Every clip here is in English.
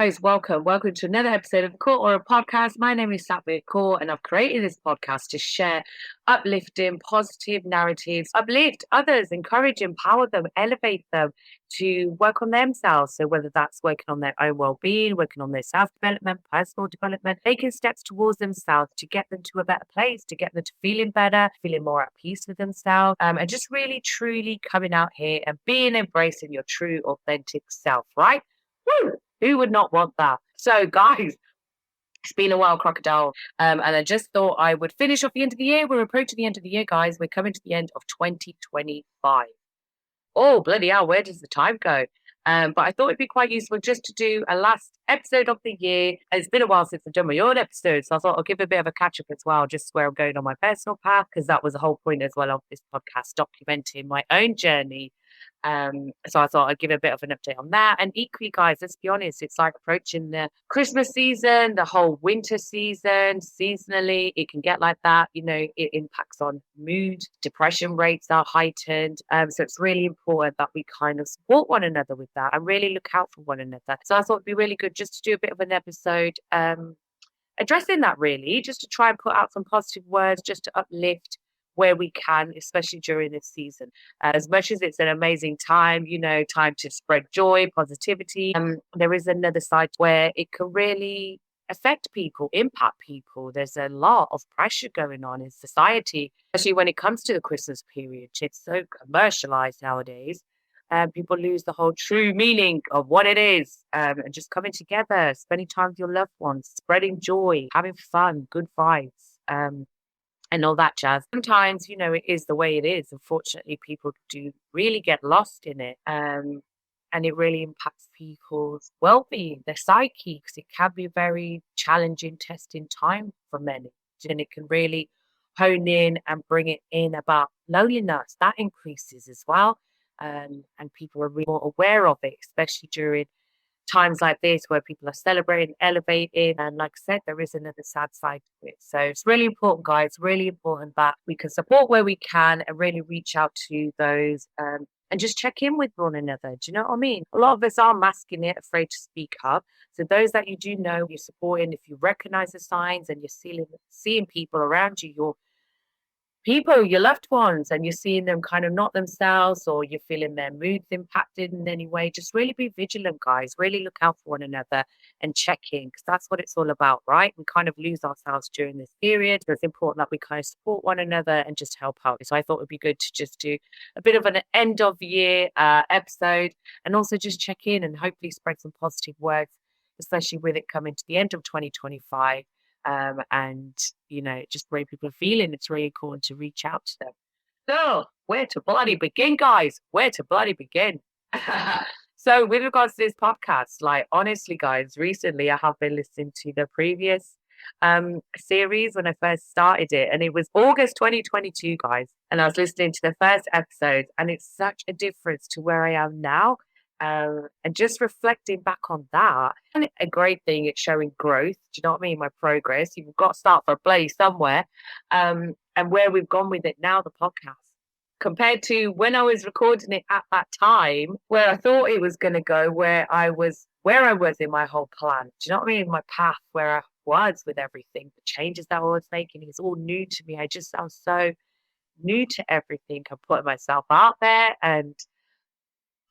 Guys, welcome to another episode of the Court or a podcast. My name is Satвir Kaur, and I've created this podcast to share uplifting, positive narratives, uplift others, encourage, empower them, elevate them to work on themselves. So whether that's working on their own well-being, working on their self-development, personal development, taking steps towards themselves to get them to a better place, to get them to feeling better, feeling more at peace with themselves, and just really, truly coming out here and embracing your true, authentic self, right? Woo! Who would not want that? So, guys, it's been a while, Crocodile. And I just thought I would finish off the end of the year. We're approaching the end of the year, guys. We're coming to the end of 2025. Oh, bloody hell, where does the time go? But I thought it'd be quite useful just to do a last episode of the year. It's been a while since I've done my own episode, so I thought I'll give a bit of a catch up as well, just where I'm going on my personal path, because that was the whole point as well of this podcast, documenting my own journey. So I thought I'd give a bit of an update on that. And equally, guys, let's be honest, it's like approaching the Christmas season, the whole winter season, seasonally, it can get like that. You know, it impacts on mood, depression rates are heightened. So it's really important that we kind of support one another with that and really look out for one another. So I thought it'd be really good just to do a bit of an episode addressing that, really, just to try and put out some positive words, just to uplift where we can, especially during this season. As much as it's an amazing time, you know, time to spread joy, positivity, there is another side where it can really affect people, impact people. There's a lot of pressure going on in society, especially when it comes to the Christmas period. It's so commercialized nowadays. People lose the whole true meaning of what it is, and just coming together, spending time with your loved ones, spreading joy, having fun, good vibes. And all that jazz. Sometimes, you know, it is the way it is. Unfortunately, people do really get lost in it. And it really impacts people's well-being, their psyche, because it can be a very challenging, testing time for many. And it can really hone in and bring it in about loneliness. That increases as well. And people are really more aware of it, especially during times like this where people are celebrating, elevating. And like I said, there is another sad side to it. So it's really important, guys, really important that we can support where we can and really reach out to those and just check in with one another. Do you know what I mean? A lot of us are masking it, afraid to speak up. So those that you do know, you're supporting, if you recognize the signs and you're seeing people around you, you're people, your loved ones, and you're seeing them kind of not themselves, or you're feeling their moods impacted in any way, just really be vigilant, guys. Really look out for one another and check in, because that's what it's all about, right? We kind of lose ourselves during this period. So it's important that we kind of support one another and just help out. So I thought it would be good to just do a bit of an end of year episode, and also just check in and hopefully spread some positive words, especially with it coming to the end of 2025. And you know, just where people are feeling, it's really important to reach out to them. So, where to bloody begin, guys? Where to bloody begin? So, with regards to this podcast, like honestly, guys, recently I have been listening to the previous series when I first started it, and it was August 2022, guys. And I was listening to the first episode, and it's such a difference to where I am now. And just reflecting back on that, and a great thing, it's showing growth. Do you know what I mean? My progress. You've got to start for a place somewhere. And where we've gone with it now, the podcast, compared to when I was recording it at that time, where I thought it was going to go, where I was in my whole plan. Do you know what I mean? My path, where I was with everything, the changes that I was making, it's all new to me. I just sound so new to everything. I'm putting myself out there, and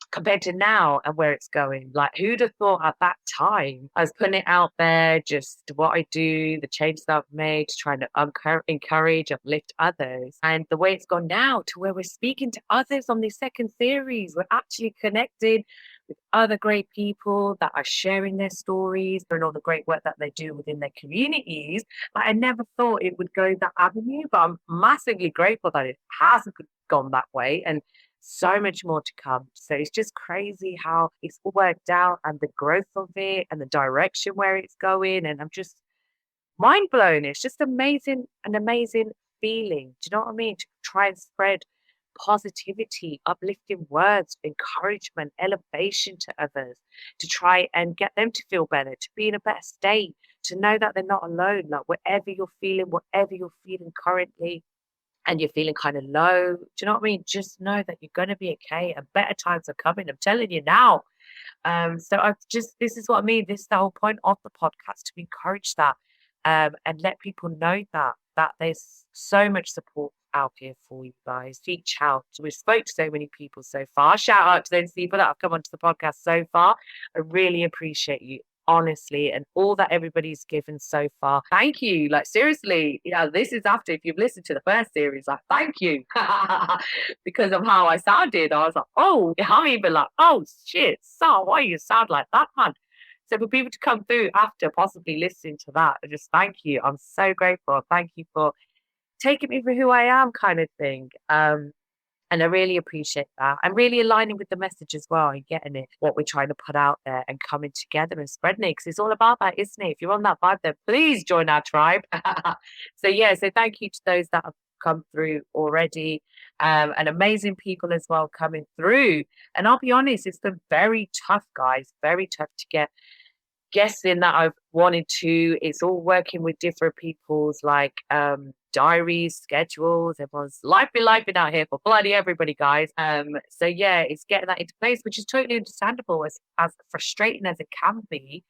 compared to now and where it's going. Like, who'd have thought at that time I was putting it out there, just what I do, the changes that I've made, trying to encourage, uplift others. And the way it's gone now to where we're speaking to others on this second series, we're actually connected with other great people that are sharing their stories and all the great work that they do within their communities. Like, I never thought it would go that avenue, but I'm massively grateful that it has gone that way. And so much more to come. So it's just crazy how it's all worked out, and the growth of it and the direction where it's going. And I'm just mind blown. It's just amazing, an amazing feeling. Do you know what I mean? To try and spread positivity, uplifting words, encouragement, elevation to others, to try and get them to feel better, to be in a better state, to know that they're not alone. Like, whatever you're feeling currently, and you're feeling kind of low, do you know what I mean? Just know that you're going to be okay, and better times are coming. I'm telling you now. So this is what I mean. This is the whole point of the podcast, to encourage that, and let people know that there's so much support out here for you guys. Reach out. We've spoke to so many people so far. Shout out to those people that have come onto the podcast so far. I really appreciate you, honestly, and all that everybody's given so far. Thank you. Like, seriously, this is after, if you've listened to the first series, like, thank you. Because of how I sounded, I was like, oh, I'm even like, oh shit, so why you sound like that, man? So for people to come through after possibly listening to that, I just thank you. I'm so grateful. Thank you for taking me for who I am, kind of thing. And I really appreciate that. I'm really aligning with the message as well and getting it, what we're trying to put out there and coming together and spreading it. Because it's all about that, isn't it? If you're on that vibe, then please join our tribe. So thank you to those that have come through already, and amazing people as well coming through. And I'll be honest, it's been very tough, guys, very tough to get guessing that I've wanted to. It's all working with different people's diaries, schedules. Everyone's life be life out here for bloody everybody, guys. So yeah, it's getting that into place, which is totally understandable, as frustrating as it can be,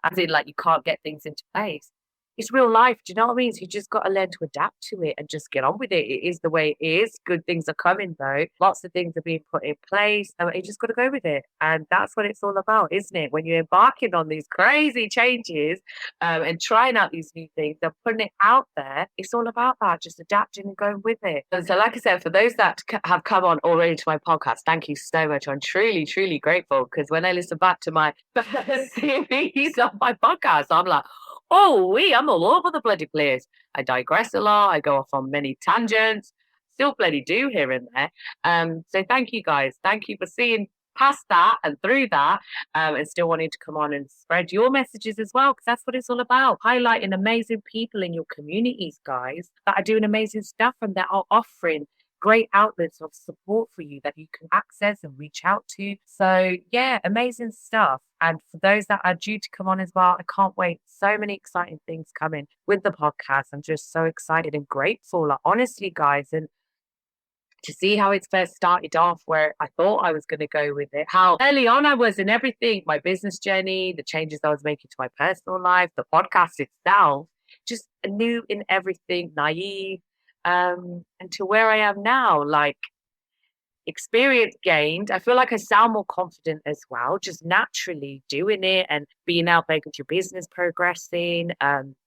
as in like you can't get things into place. It's real life. Do you know what I mean? So you just got to learn to adapt to it and just get on with it. It is the way it is. Good things are coming though. Lots of things are being put in place. And you just got to go with it. And that's what it's all about, isn't it? When you're embarking on these crazy changes, and trying out these new things and putting it out there, it's all about that, just adapting and going with it. And so, like I said, for those that have come on already to my podcast, thank you so much. I'm truly, truly grateful, because when I listen back to my first series of my podcast, I'm like, oh, I'm all over the bloody place. I digress a lot. I go off on many tangents. Still bloody do here and there. So thank you guys. Thank you for seeing past that and through that, and still wanting to come on and spread your messages as well, because that's what it's all about. Highlighting amazing people in your communities, guys, that are doing amazing stuff and that are offering great outlets of support for you that you can access and reach out to. So yeah, amazing stuff. And for those that are due to come on as well, I can't wait. So many exciting things coming with the podcast. I'm just so excited and grateful, like, honestly, guys. And to see how it's first started off, where I thought I was going to go with it, how early on I was in everything, my business journey, the changes I was making to my personal life, the podcast itself, just new in everything, naive, and to where I am now, like, experience gained. I feel like I sound more confident as well, just naturally doing it and being out there with your business progressing,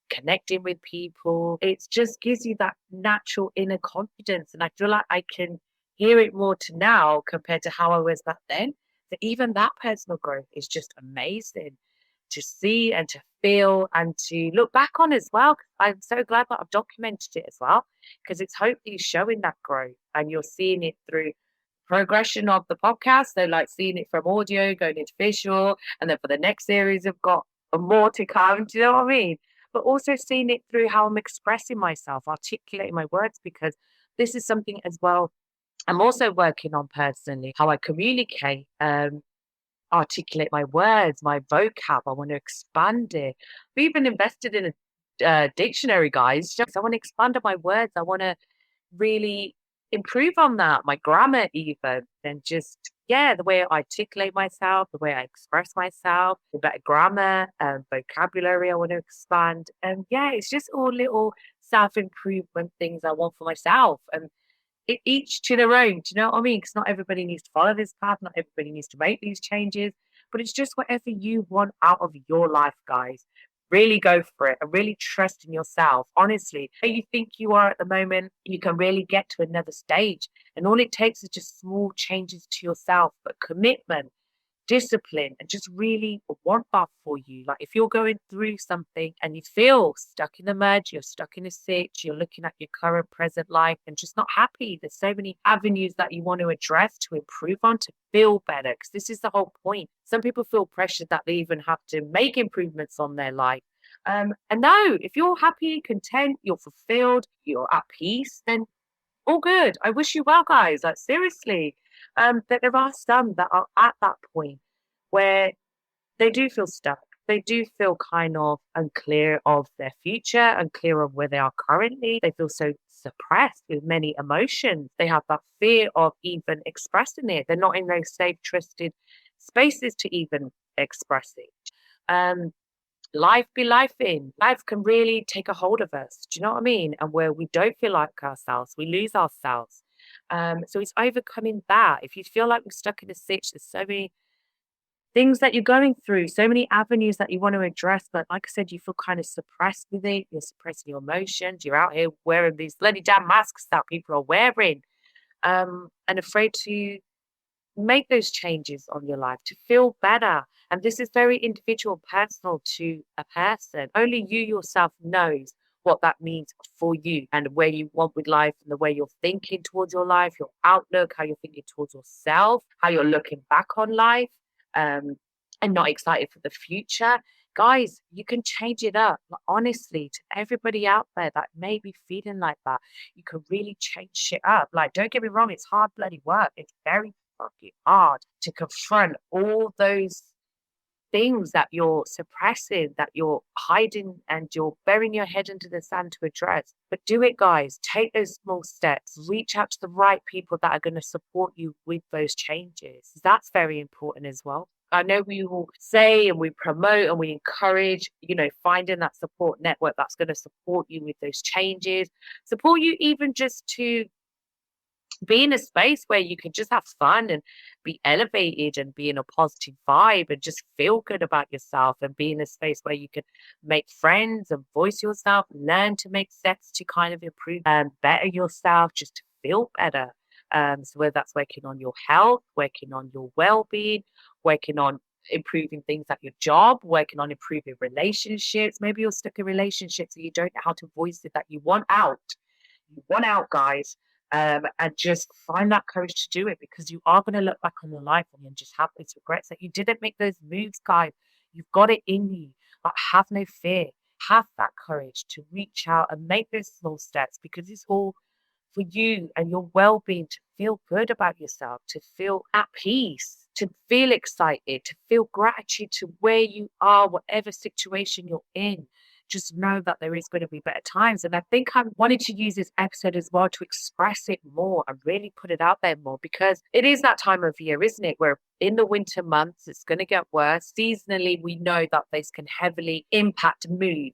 connecting with people. It just gives you that natural inner confidence. And I feel like I can hear it more to now compared to how I was back then. So even that personal growth is just amazing to see and to feel and to look back on as well. I'm so glad that I've documented it as well, because it's hopefully showing that growth and you're seeing it through progression of the podcast. So like seeing it from audio going into visual, and then for the next series I've got more to come. Do you know what I mean? But also seeing it through how I'm expressing myself, articulating my words, because this is something as well I'm also working on personally, how I communicate, articulate my words, my vocab. I want to expand it. I've even invested in a dictionary, guys. Just I want to expand on my words. I want to really improve on that, my grammar even, and just, yeah, the way I articulate myself, the way I express myself, the better grammar and vocabulary I want to expand. And yeah, it's just all little self-improvement things I want for myself. And each to their own, do you know what I mean? Because not everybody needs to follow this path, not everybody needs to make these changes, but it's just whatever you want out of your life, guys. Really go for it and really trust in yourself. Honestly, where you think you are at the moment, you can really get to another stage. And all it takes is just small changes to yourself, but commitment, discipline, and just really want that for you. Like if you're going through something and you feel stuck in the mud, you're stuck in a sitch, you're looking at your current present life and just not happy. There's so many avenues that you want to address to improve on, to feel better, because this is the whole point. Some people feel pressured that they even have to make improvements on their life. And no, if you're happy, content, you're fulfilled, you're at peace, then all good. I wish you well, guys. Like seriously, that there are some that are at that point where they do feel stuck. They do feel kind of unclear of their future, unclear of where they are currently. They feel so suppressed with many emotions. They have that fear of even expressing it. They're not in those safe, trusted spaces to even express it. Um, Life be life in. Life can really take a hold of us. Do you know what I mean? And where we don't feel like ourselves, we lose ourselves. So it's overcoming that. If you feel like we're stuck in a sitch, there's so many things that you're going through, so many avenues that you want to address. But like I said, you feel kind of suppressed with it. You're suppressing your emotions. You're out here wearing these bloody damn masks that people are wearing, and afraid to make those changes on your life to feel better. And this is very individual, personal to a person. Only you yourself knows what that means for you and where you want with life and the way you're thinking towards your life, your outlook, how you're thinking towards yourself, how you're looking back on life, um, and not excited for the future. Guys, you can change it up. Like, honestly, to everybody out there that may be feeling like that, you can really change shit up. Like, don't get me wrong, it's hard bloody work. It's very fucking hard to confront all those things that you're suppressing, that you're hiding, and you're burying your head into the sand to address. But do it, guys. Take those small steps. Reach out to the right people that are going to support you with those changes. That's very important as well. I know we all say and we promote and we encourage, finding that support network that's going to support you with those changes, support you even just to be in a space where you can just have fun and be elevated and be in a positive vibe and just feel good about yourself, and be in a space where you can make friends and voice yourself, learn to make steps to kind of improve and better yourself, just to feel better. So whether that's working on your health, working on your well-being, working on improving things at your job, working on improving relationships. Maybe you're stuck in relationships and you don't know how to voice it, that you want out. You want out, guys. And just find that courage to do it, because you are going to look back on your life and just have those regrets that you didn't make those moves, guys. You've got it in you, but have no fear. Have that courage to reach out and make those small steps, because it's all for you and your well-being, to feel good about yourself, to feel at peace, to feel excited, to feel gratitude to where you are, whatever situation you're in. Just know that there is going to be better times. And I think I wanted to use this episode as well to express it more and really put it out there more, because it is that time of year, isn't it? Where in the winter months, it's going to get worse. Seasonally, we know that this can heavily impact mood.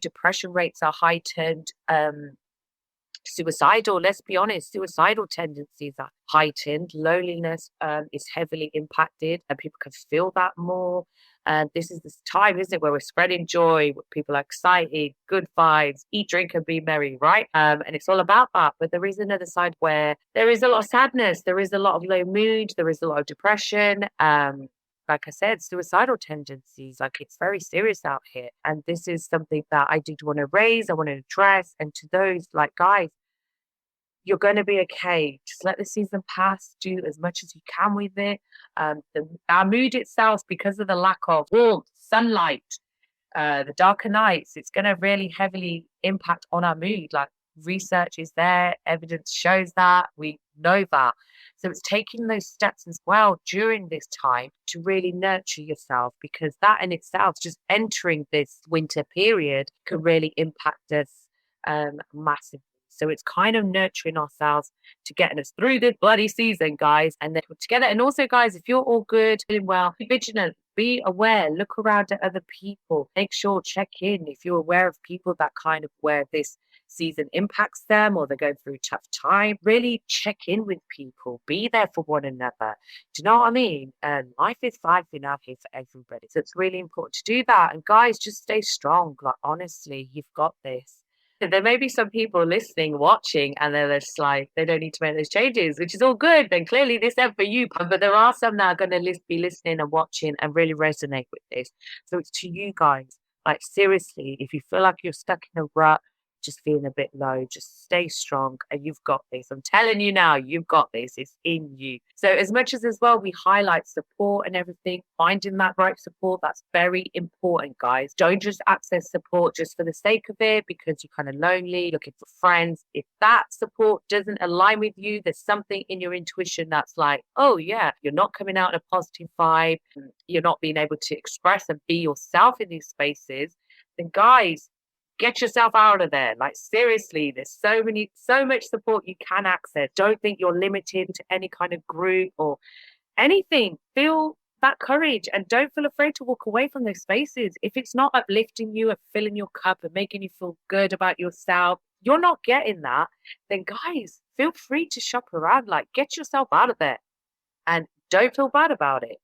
Depression rates are heightened. Suicidal, let's be honest, suicidal tendencies are heightened. Loneliness is heavily impacted, and people can feel that more. And this is this time, isn't it, where we're spreading joy, where people are excited, good vibes, eat, drink, and be merry, right? And it's all about that. But there is another side where there is a lot of sadness, there is a lot of low mood, there is a lot of depression. Like I said, suicidal tendencies, like it's very serious out here. And this is something that I did want to raise, I want to address. And to those, like, guys, you're going to be okay. Just let the season pass. Do as much as you can with it. Our mood itself, because of the lack of warmth, sunlight, the darker nights, it's going to really heavily impact on our mood. Like, research is there, evidence shows that, we know that. So it's taking those steps as well during this time to really nurture yourself, because that in itself, just entering this winter period, can really impact us massively. So it's kind of nurturing ourselves to getting us through this bloody season, guys, and then we're together. And also, guys, if you're all good, feeling well, be vigilant, be aware, look around at other people, make sure, check in. If you're aware of people that kind of where this season impacts them, or they're going through a tough time, really check in with people, be there for one another. Do you know what I mean? And life is life out here for everybody. So it's really important to do that. And guys, just stay strong. Like, honestly, you've got this. There may be some people listening, watching, and they're just like, they don't need to make those changes, which is all good. Then clearly this ain't for you. But there are some that are going to be listening and watching and really resonate with this. So it's to you guys. Like, seriously, if you feel like you're stuck in a rut, just feeling a bit low, just stay strong, and you've got this. I'm telling you now, you've got this. It's in you. So as much as well, we highlight support and everything, finding that right support, that's very important, guys. Don't just access support just for the sake of it, because you're kind of lonely, looking for friends. If that support doesn't align with you, there's something in your intuition that's like, oh yeah, you're not coming out in a positive vibe, you're not being able to express and be yourself in these spaces, then guys, get yourself out of there. Like, seriously, there's so much support you can access. Don't think you're limited to any kind of group or anything. Feel that courage and don't feel afraid to walk away from those spaces. If it's not uplifting you and filling your cup and making you feel good about yourself, you're not getting that, then guys, feel free to shop around. Like, get yourself out of there and don't feel bad about it.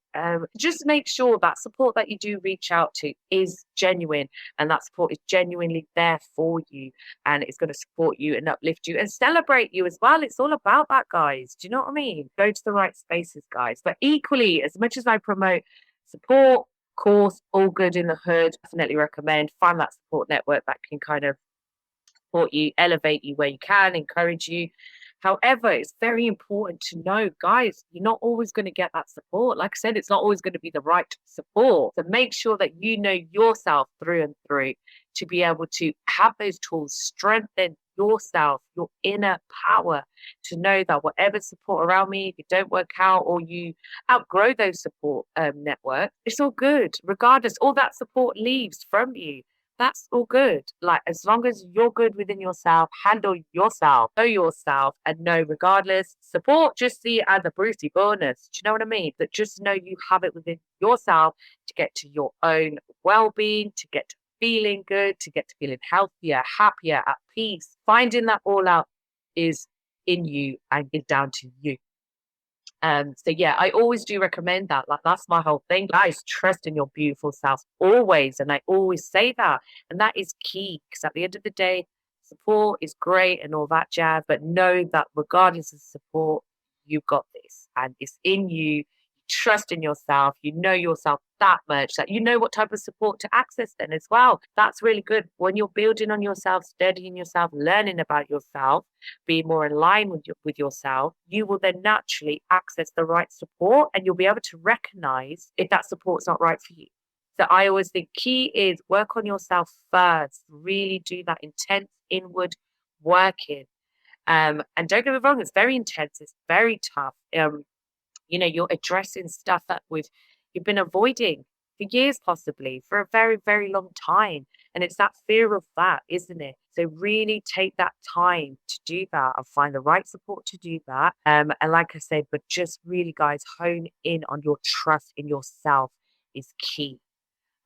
Just make sure that support that you do reach out to is genuine and that support is genuinely there for you and it's going to support you and uplift you and celebrate you as well. It's all about that, guys. Do you know what I mean? Go to the right spaces, guys. But equally, as much as I promote support, course, all good in the hood, definitely recommend find that support network that can kind of support you, elevate you where you can, encourage you. However, it's very important to know, guys, you're not always going to get that support. Like I said, it's not always going to be the right support. So make sure that you know yourself through and through to be able to have those tools, strengthen yourself, your inner power to know that whatever support around me, if you don't work out or you outgrow those support networks, it's all good. Regardless, all that support leaves from you. That's all good. Like, as long as you're good within yourself, handle yourself, know yourself, and know regardless, support, just see it as a Brucey bonus. Do you know what I mean? That just know you have it within yourself to get to your own well being, to get to feeling good, to get to feeling healthier, happier, at peace. Finding that all out is in you and is down to you. So yeah, I always do recommend that. Like, that's my whole thing. Guys, trust in your beautiful self always. And I always say that. And that is key because at the end of the day, support is great and all that jazz. But know that regardless of support, you've got this and it's in you. Trust in yourself. You know yourself that much that you know what type of support to access then as well. That's really good. When you're building on yourself, studying yourself, learning about yourself, being more in line with yourself, you will then naturally access the right support and you'll be able to recognize if that support's not right for you. So I always think key is work on yourself first. Really do that intense inward working. And don't get me wrong, it's very intense. It's very tough. You're addressing stuff that you've been avoiding for years, possibly for a very, very long time. And it's that fear of that, isn't it? So really take that time to do that and find the right support to do that. And like I said, but just really, guys, hone in on your trust in yourself is key.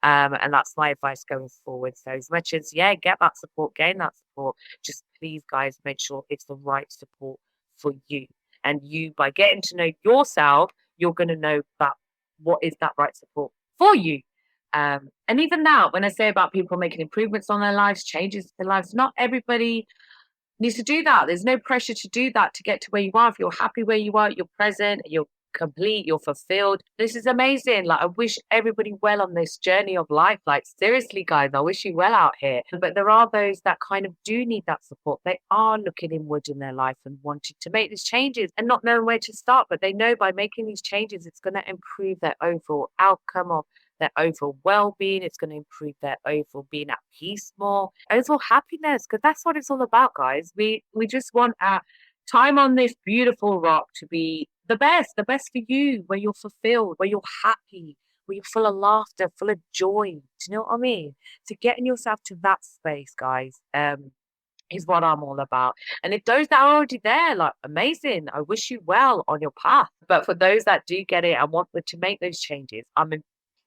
And that's my advice going forward. So as much as, yeah, get that support, gain that support, just please, guys, make sure it's the right support for you. And you, by getting to know yourself, you're going to know that what is that right support for you. And even now, when I say about people making improvements on their lives, changes in their lives, not everybody needs to do that. There's no pressure to do that to get to where you are. If you're happy where you are, you're present, you're complete, you're fulfilled. This is amazing. Like, I wish everybody well on this journey of life. Like, seriously, guys, I wish you well out here. But there are those that kind of do need that support. They are looking inward in their life and wanting to make these changes and not knowing where to start. But they know by making these changes, it's going to improve their overall outcome of their overall well-being. It's going to improve their overall being at peace more, overall happiness, because that's what it's all about, guys. We just want our time on this beautiful rock to be the best for you, where you're fulfilled, where you're happy, where you're full of laughter, full of joy. Do you know what I mean? So getting yourself to that space, guys, is what I'm all about. And if those that are already there, like, amazing, I wish you well on your path. But for those that do get it and want to make those changes, I'm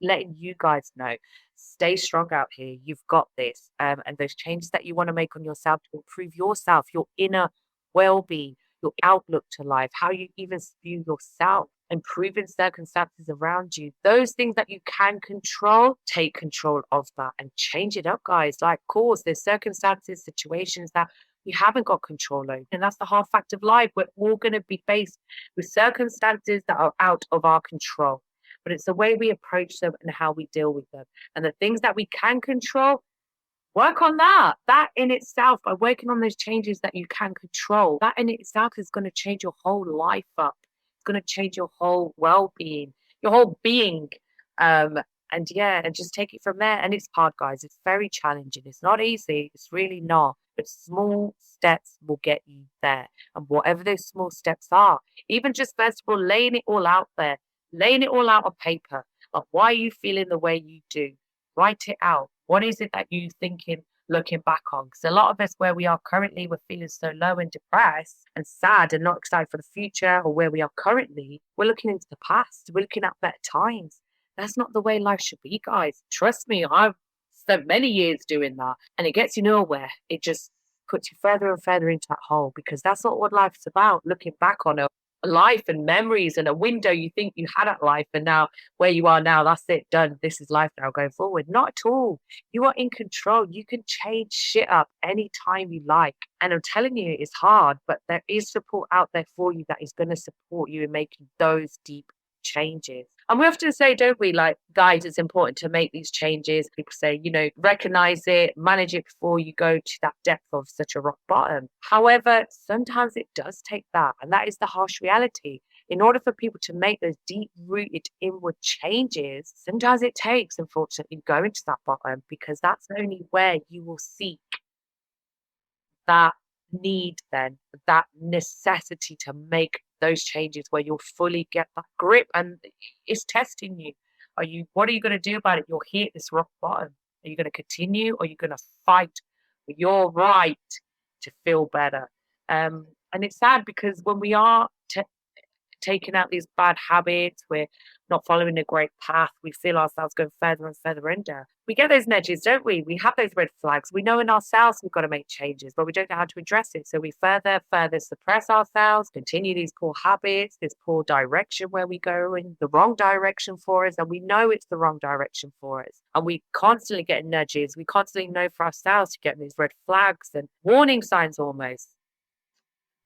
letting you guys know, stay strong out here. You've got this. And those changes that you want to make on yourself to improve yourself, your inner well-being, your outlook to life, how you even view yourself, improving circumstances around you, those things that you can control, take control of that and change it up, guys. Like, of course, there's circumstances, situations that we haven't got control over. And that's the hard fact of life. We're all going to be faced with circumstances that are out of our control. But it's the way we approach them and how we deal with them. And the things that we can control, work on that. That in itself, by working on those changes that you can control, that in itself is going to change your whole life up. It's going to change your whole well-being, your whole being. And just take it from there. And it's hard, guys. It's very challenging. It's not easy. It's really not. But small steps will get you there. And whatever those small steps are, even just first of all, laying it all out there, laying it all out on paper of why are you feeling the way you do. Write it out. What is it that you're thinking looking back on. Because a lot of us, where we are currently, we're feeling so low and depressed and sad and not excited for the future or where we are currently. We're looking into the past. We're looking at better times. That's not the way life should be, guys. Trust me, I've spent many years doing that, and it gets you nowhere. It just puts you further and further into that hole, because that's not what life is about. Looking back on a life and memories and a window you think you had at life, and now where you are now, that's it, done. This is life now going forward. Not at all. You are in control. You can change shit up anytime you like. And I'm telling you, it's hard, but there is support out there for you that is going to support you in making those deep changes. And we often say, don't we, like, guys, it's important to make these changes. People say, recognize it, manage it before you go to that depth of such a rock bottom. However, sometimes it does take that. And that is the harsh reality. In order for people to make those deep rooted inward changes, sometimes it takes, unfortunately, going to that bottom, because that's only where you will seek that need, then that necessity to make those changes, where you'll fully get that grip, and it's testing you. What are you going to do about it? You're here at this rock bottom. Are you going to continue, or are you going to fight for your right to feel better? And it's sad, because when we are taking out these bad habits, we're not following a great path, we feel ourselves going further and further under. We get those nudges, don't we? We have those red flags. We know in ourselves we've got to make changes, but we don't know how to address it. So we further suppress ourselves, continue these poor habits, this poor direction where we go in the wrong direction for us. And we know it's the wrong direction for us. And we constantly get nudges. We constantly know for ourselves to get these red flags and warning signs almost.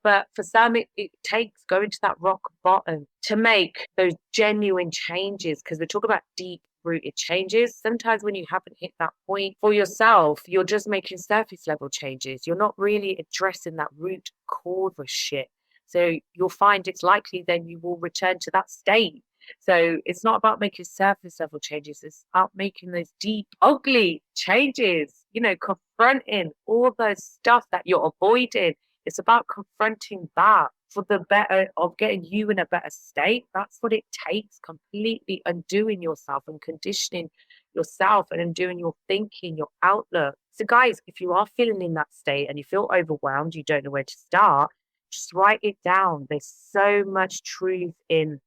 But for some, it takes going to that rock bottom to make those genuine changes, because we talk about deep rooted changes. Sometimes when you haven't hit that point for yourself, you're just making surface level changes. You're not really addressing that root cause of shit. So you'll find it's likely then you will return to that state. So it's not about making surface level changes. It's about making those deep, ugly changes, confronting all those stuff that you're avoiding. It's about confronting that for the better of getting you in a better state. That's what it takes, completely undoing yourself and conditioning yourself and undoing your thinking, your outlook. So guys, if you are feeling in that state and you feel overwhelmed, you don't know where to start, just write it down. There's so much truth in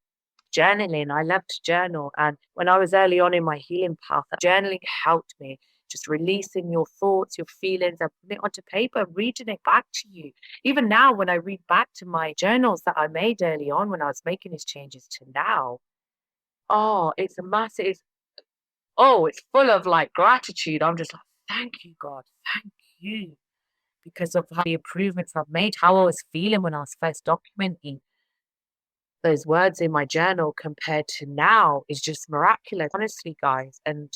journaling. I love to journal. And when I was early on in my healing path, journaling helped me. Just releasing your thoughts, your feelings, and putting it onto paper, reading it back to you. Even now, when I read back to my journals that I made early on when I was making these changes to now, it's a massive, it's full of like gratitude. I'm just like, thank you, God, thank you. Because of the improvements I've made, how I was feeling when I was first documenting those words in my journal compared to now is just miraculous, honestly, guys. And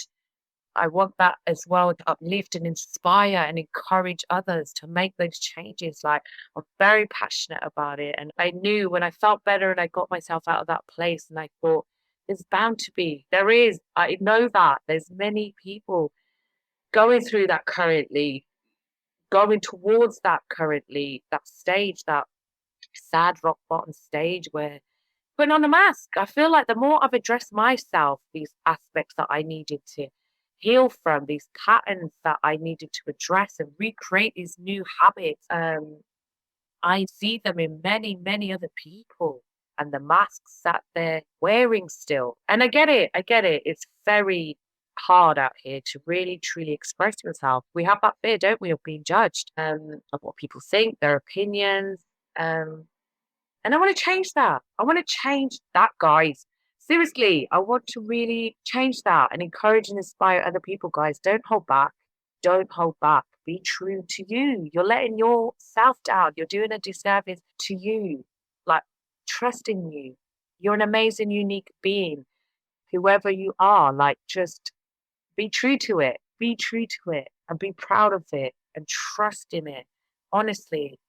I want that as well, to uplift and inspire and encourage others to make those changes. Like, I'm very passionate about it. And I knew when I felt better and I got myself out of that place, and I thought, there's bound to be, there is, I know that there's many people going through that currently, going towards that currently, that stage, that sad rock bottom stage where putting on a mask. I feel like the more I've addressed myself, these aspects that I needed to heal from, these patterns that I needed to address and recreate these new habits, I see them in many, many other people, and the masks that they're wearing still. And I get it. It's very hard out here to really, truly express yourself. We have that fear, don't we, of being judged, of what people think, their opinions. And I want to change that. I want to change that, guys. Seriously, I want to really change that and encourage and inspire other people, guys. Don't hold back. Don't hold back. Be true to you. You're letting yourself down. You're doing a disservice to you. Like, trust in you. You're an amazing, unique being. Whoever you are, like, just be true to it. Be true to it and be proud of it and trust in it. Honestly.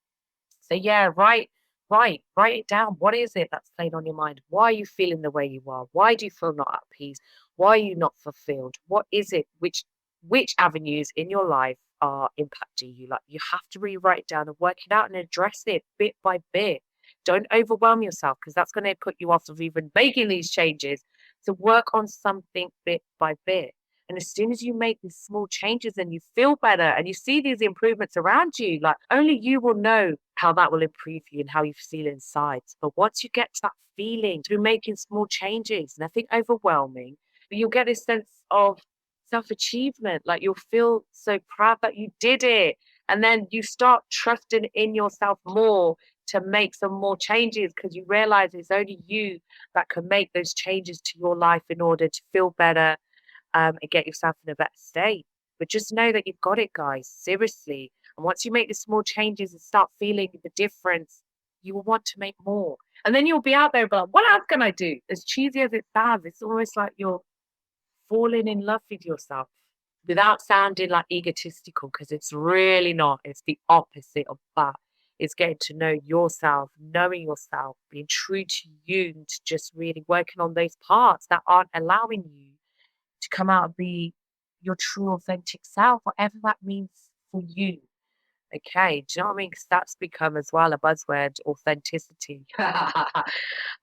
So yeah, write it down. What is it that's playing on your mind? Why are you feeling the way you are? Why do you feel not at peace? Why are you not fulfilled? What is it? Which avenues in your life are impacting you? Like, you have to rewrite it down and work it out and address it bit by bit. Don't overwhelm yourself, because that's going to put you off of even making these changes. So work on something bit by bit. And as soon as you make these small changes and you feel better and you see these improvements around you, like only you will know how that will improve you and how you feel inside. But once you get to that feeling through making small changes, nothing overwhelming, but you'll get this sense of self-achievement. Like you'll feel so proud that you did it. And then you start trusting in yourself more to make some more changes because you realize it's only you that can make those changes to your life in order to feel better and get yourself in a better state. But just know that you've got it, guys. Seriously. And once you make the small changes and start feeling the difference, you will want to make more. And then you'll be out there, but like, what else can I do? As cheesy as it sounds, it's almost like you're falling in love with yourself without sounding like egotistical, because it's really not. It's the opposite of that. It's getting to know yourself, knowing yourself, being true to you, and to just really working on those parts that aren't allowing you to come out and be your true authentic self, whatever that means for you. Okay, do you know what I mean? Because that's become as well a buzzword, authenticity. But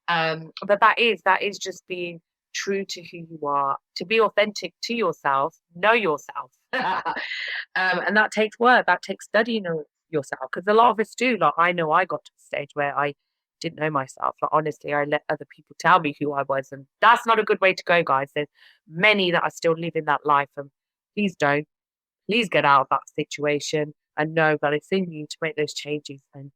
that is just being true to who you are, to be authentic to yourself, know yourself. And that takes work, that takes studying yourself. Because a lot of us do. Like I know I got to a stage where I didn't know myself. Like honestly, I let other people tell me who I was, and that's not a good way to go, guys. There's many that are still living that life, and please don't. Please get out of that situation and know that it's in you to make those changes. And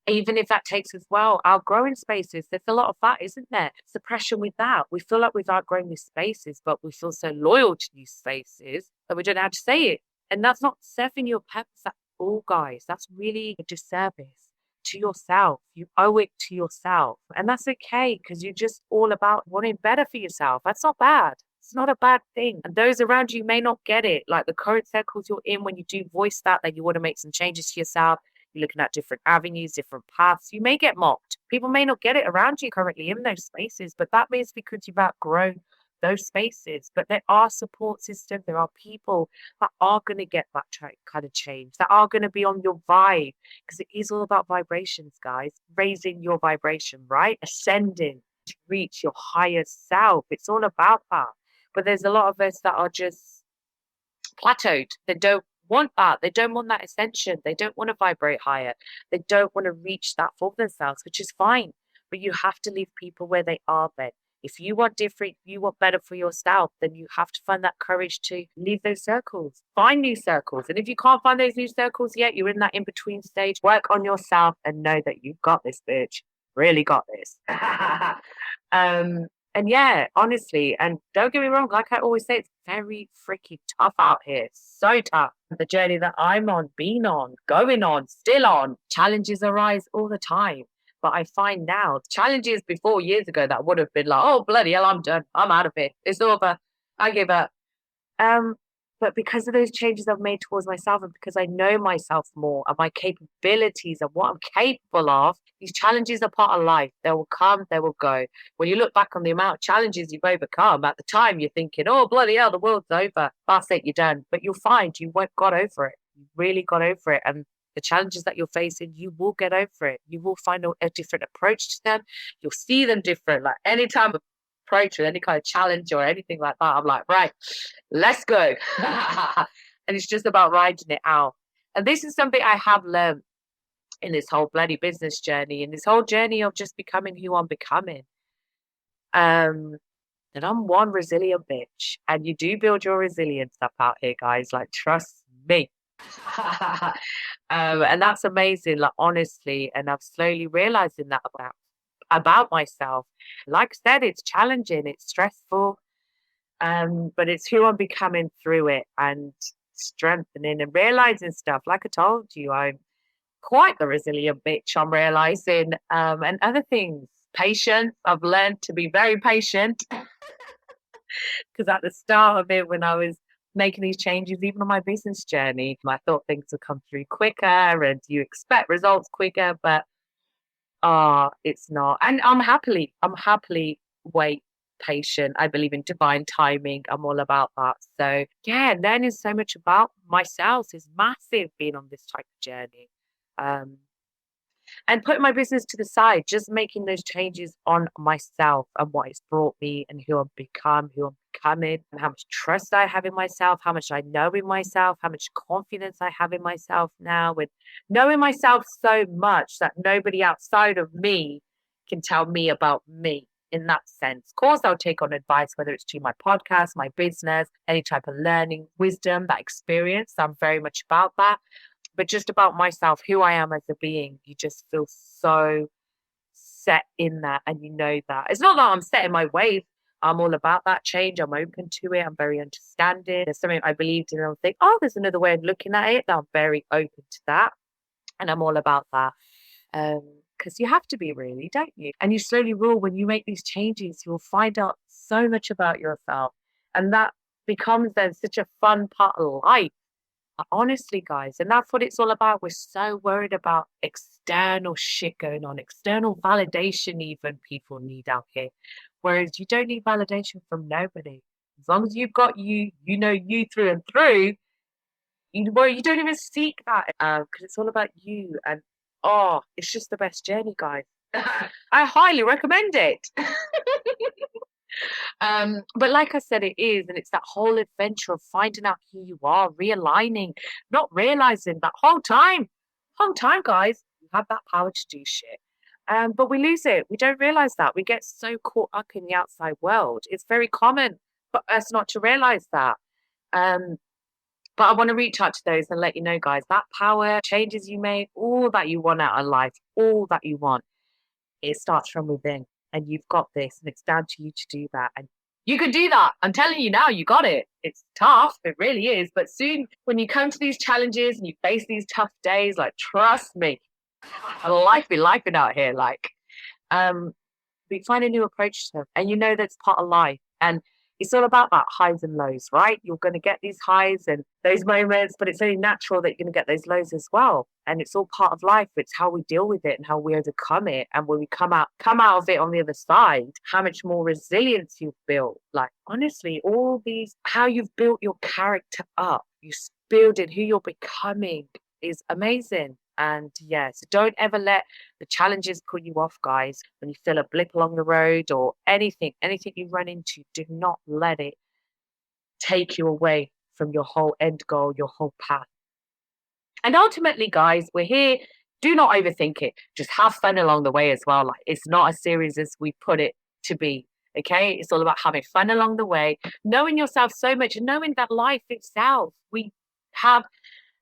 even if that takes as well outgrowing spaces, there's a lot of that, isn't there? It's the pressure with that. We feel like we've outgrown these spaces, but we feel so loyal to these spaces that we don't know how to say it. And that's not serving your purpose at all, guys. That's really a disservice to yourself. You owe it to yourself. And that's okay because you're just all about wanting better for yourself. That's not bad. It's not a bad thing. And those around you may not get it. Like the current circles you're in, when you do voice that you want to make some changes to yourself, you're looking at different avenues, different paths, you may get mocked. People may not get it around you currently in those spaces, but that means because you've outgrown those spaces. But there are support systems, there are people that are going to get that kind of change, that are going to be on your vibe, because it is all about vibrations, guys. Raising your vibration, right? Ascending to reach your higher self. It's all about that. But there's a lot of us that are just plateaued. They don't want that. They don't want that ascension. They don't want to vibrate higher. They don't want to reach that for themselves, which is fine. But you have to leave people where they are then. If you want different, you want better for yourself, then you have to find that courage to leave those circles. Find new circles. And if you can't find those new circles yet, you're in that in-between stage, work on yourself and know that you've got this, bitch. Really got this. And yeah, honestly, and don't get me wrong, like I always say, it's very freaking tough out here. So tough. The journey that I'm on, been on, going on, still on, challenges arise all the time. But I find now challenges before years ago that would have been like, oh, bloody hell, I'm done. I'm out of here. It's over. I give up. Um, but because of those changes I've made towards myself and because I know myself more and my capabilities and what I'm capable of, these challenges are part of life. They will come, they will go. When you look back on the amount of challenges you've overcome, at the time you're thinking, oh, bloody hell, the world's over. That's it, you're done. But you'll find you won't got over it. You really got over it. And the challenges that you're facing, you will get over it. You will find a different approach to them. You'll see them different. Like anytime approach with any kind of challenge or anything like that, I'm like, right, let's go. And it's just about riding it out. And this is something I have learned in this whole bloody business journey and this whole journey of just becoming who I'm becoming. That I'm one resilient bitch. And you do build your resilience up out here, guys. Like, trust me. And that's amazing, like honestly. And I'm slowly realizing that about myself. Like I said, it's challenging, it's stressful, but it's who I'm becoming through it and strengthening and realizing stuff. Like I told you, I'm quite the resilient bitch, I'm realizing, and other things. Patience. I've learned to be very patient because at the start of it, when I was making these changes, even on my business journey, I thought things would come through quicker and you expect results quicker, but it's not. And I'm happily wait patient. I believe in divine timing. I'm all about that. So yeah, learning so much about myself is massive being on this type of journey. and putting my business to the side, just making those changes on myself and what it's brought me and who I've become, who I'm becoming, and how much trust I have in myself, how much I know in myself, how much confidence I have in myself now, with knowing myself so much that nobody outside of me can tell me about me in that sense. Of course, I'll take on advice, whether it's to my podcast, my business, any type of learning, wisdom, that experience. I'm very much about that. But just about myself, who I am as a being, you just feel so set in that, and you know that. It's not that I'm set in my ways. I'm all about that change. I'm open to it. I'm very understanding. There's something I believed in, and I'll think, oh, there's another way of looking at it. I'm very open to that. And I'm all about that. Because you have to be, really, don't you? And you slowly will. When you make these changes, you'll find out so much about yourself. And that becomes then such a fun part of life. Honestly, guys, and that's what it's all about. We're so worried about external shit going on, external validation, even people need out here. Whereas you don't need validation from nobody. As long as you've got you, you know you through and through, you don't even seek that because it's all about you. And oh, it's just the best journey, guys. I highly recommend it. But like I said, it is, and it's that whole adventure of finding out who you are, realigning, not realizing that whole time, guys, you have that power to do shit. But we lose it. We don't realize that. We get so caught up in the outside world. It's very common for us not to realize that. Um, but I want to reach out to those and let you know, guys, that power, changes you make, all that you want out of life, all that you want, it starts from within. And you've got this, and it's down to you to do that. And you can do that. I'm telling you now, you got it. It's tough. It really is. But soon, when you come to these challenges and you face these tough days, like, trust me, life be lifing out here. Like, we find a new approach to them. And you know that's part of life. And it's all about that highs and lows, right? You're going to get these highs and those moments, but it's only natural that you're going to get those lows as well. And it's all part of life. It's how we deal with it and how we overcome it. And when we come out of it on the other side, how much more resilience you've built. Like, honestly, all these, how you've built your character up, you building who you're becoming is amazing. And yeah, so don't ever let the challenges put you off, guys. When you feel a blip along the road or anything you run into, do not let it take you away from your whole end goal, your whole path. And ultimately, guys, we're here. Do not overthink it. Just have fun along the way as well. Like, it's not as serious as we put it to be. Okay, it's all about having fun along the way, knowing yourself so much, and knowing that life itself, we have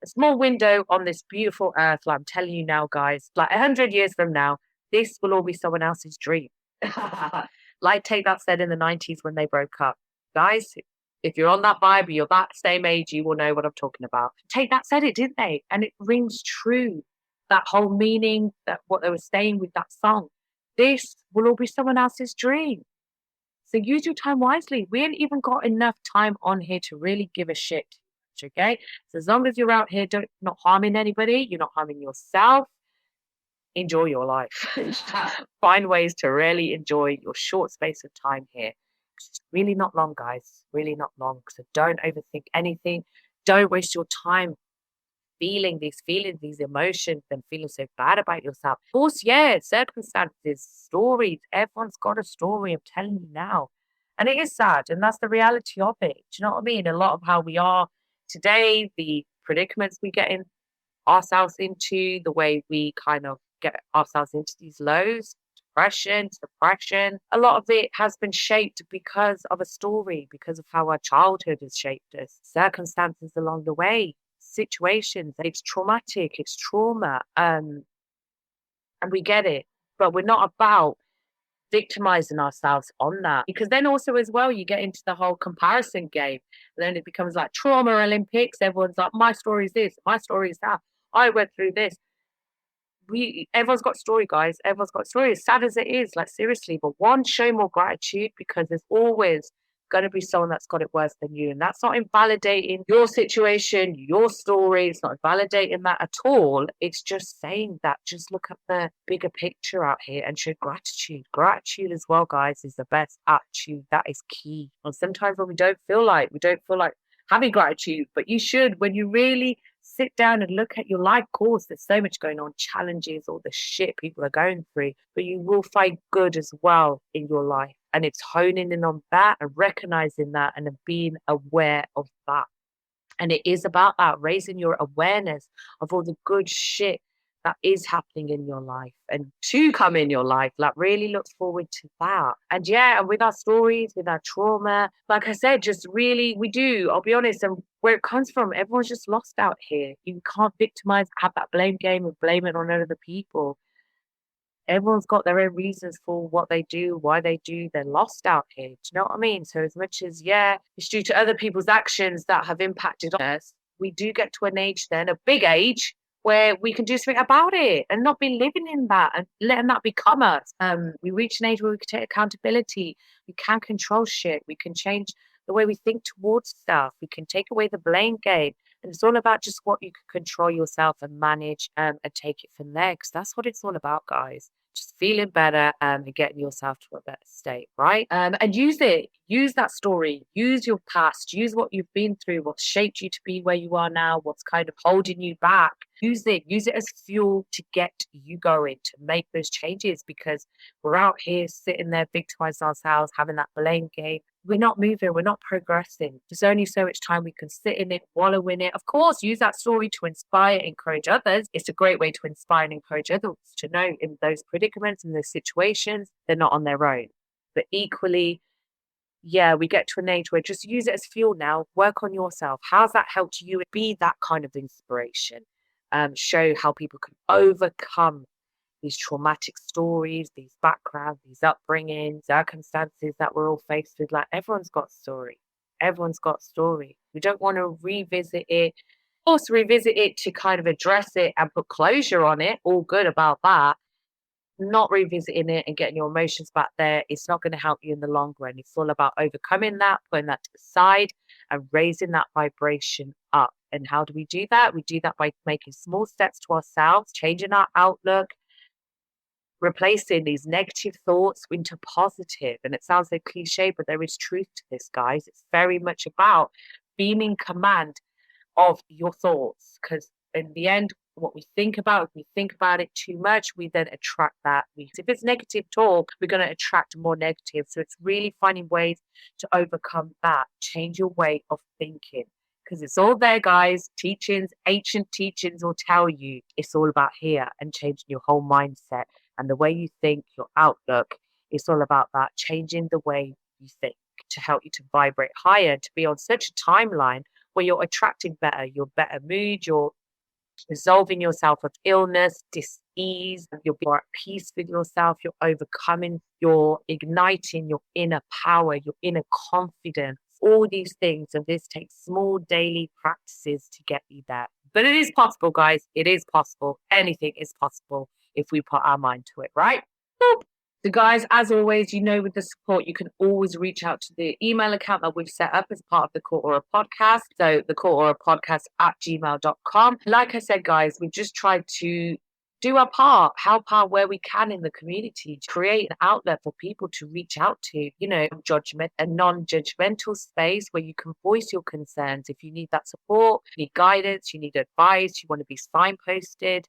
a small window on this beautiful earth. Like, I'm telling you now, guys, like 100 years from now, this will all be someone else's dream. Like Take That said in the 90s when they broke up. Guys, if you're on that vibe, you're that same age, you will know what I'm talking about. Take That said it, didn't they? And it rings true. That whole meaning, that what they were saying with that song. This will all be someone else's dream. So use your time wisely. We ain't even got enough time on here to really give a shit. Okay, so as long as you're out here, not harming anybody, you're not harming yourself, enjoy your life. Find ways to really enjoy your short space of time here. It's really not long, guys, really not long. So don't overthink anything. Don't waste your time feeling these feelings, these emotions, and feeling so bad about yourself. Of course, yeah, circumstances, stories, everyone's got a story, I'm telling you now. And it is sad, and that's the reality of it. Do you know what I mean? A lot of how we are today, the predicaments we get in ourselves into, the way we kind of get ourselves into these lows, depression, a lot of it has been shaped because of a story, because of how our childhood has shaped us, circumstances along the way, situations. It's traumatic, it's trauma, and we get it, but we're not about victimizing ourselves on that, because then also as well you get into the whole comparison game, and then it becomes like trauma Olympics. Everyone's like, my story is this, my story is that, I went through this. Everyone's got a story, guys. Everyone's got a story, as sad as it is, like, seriously. But one, show more gratitude, because there's always going to be someone that's got it worse than you, and that's not invalidating your situation, your story. It's not invalidating that at all. It's just saying that just look at the bigger picture out here and show gratitude as well, guys, is the best attitude. That is key. And sometimes when we don't feel like having gratitude, but you should, when you really sit down and look at your life course. There's so much going on, challenges, all the shit people are going through, but you will find good as well in your life. And it's honing in on that and recognizing that and being aware of that. And it is about that, raising your awareness of all the good shit that is happening in your life and to come in your life. Like, really look forward to that. And yeah, and with our stories, with our trauma, like I said, just really, we do, I'll be honest, and where it comes from, everyone's just lost out here. You can't victimize, have that blame game and blame it on other people. Everyone's got their own reasons for what they do, why they do. They're lost out here. Do you know what I mean? So as much as, yeah, it's due to other people's actions that have impacted us, we do get to an age then, a big age, where we can do something about it and not be living in that and letting that become us. We reach an age where we can take accountability. We can control shit. We can change the way we think towards stuff. We can take away the blame game. And it's all about just what you can control yourself and manage and take it from there. Because that's what it's all about, guys. Just feeling better and getting yourself to a better state, right? And use it. Use that story. Use your past. Use what you've been through, what's shaped you to be where you are now, what's kind of holding you back. Use it. Use it as fuel to get you going, to make those changes, because we're out here sitting there victimizing ourselves, having that blame game. We're not moving, we're not progressing. There's only so much time we can sit in it, wallow in it. Of course, use that story to inspire, encourage others. It's a great way to inspire and encourage others to know in those predicaments, in those situations, they're not on their own. But equally, yeah, we get to an age where just use it as fuel now. Work on yourself. How's that helped you be that kind of inspiration? Show how people can overcome these traumatic stories, these backgrounds, these upbringings, circumstances that we're all faced with. Like, everyone's got story. Everyone's got story. We don't want to revisit it. Of course, revisit it to kind of address it and put closure on it. All good about that. Not revisiting it and getting your emotions back there, it's not going to help you in the long run. It's all about overcoming that, putting that to the side and raising that vibration up. And how do we do that? We do that by making small steps to ourselves, changing our outlook, replacing these negative thoughts into positive. And it sounds like cliche, but there is truth to this, guys. It's very much about being in command of your thoughts, because in the end, what we think about, if we think about it too much, we then attract that. If it's negative talk, we're going to attract more negative. So it's really finding ways to overcome that. Change your way of thinking, because it's all there, guys. Teachings, ancient teachings will tell you it's all about here and changing your whole mindset and the way you think, your outlook. It's all about that, changing the way you think to help you to vibrate higher, to be on such a timeline where you're attracting better, your better mood, you're resolving yourself of illness, dis-ease, you'll be more at peace with yourself, you're overcoming, you're igniting your inner power, your inner confidence, all these things. And this takes small daily practices to get you there. But it is possible, guys. It is possible. Anything is possible if we put our mind to it, right? Boop. So guys, as always, with the support, you can always reach out to the email account that we've set up as part of the Court Aura podcast. So the Court Aura podcast at gmail.com. Like I said, guys, we've just tried to do our part, help out where we can in the community, to create an outlet for people to reach out to, judgment, a non-judgmental space where you can voice your concerns. If you need that support, you need guidance, you need advice, you want to be signposted,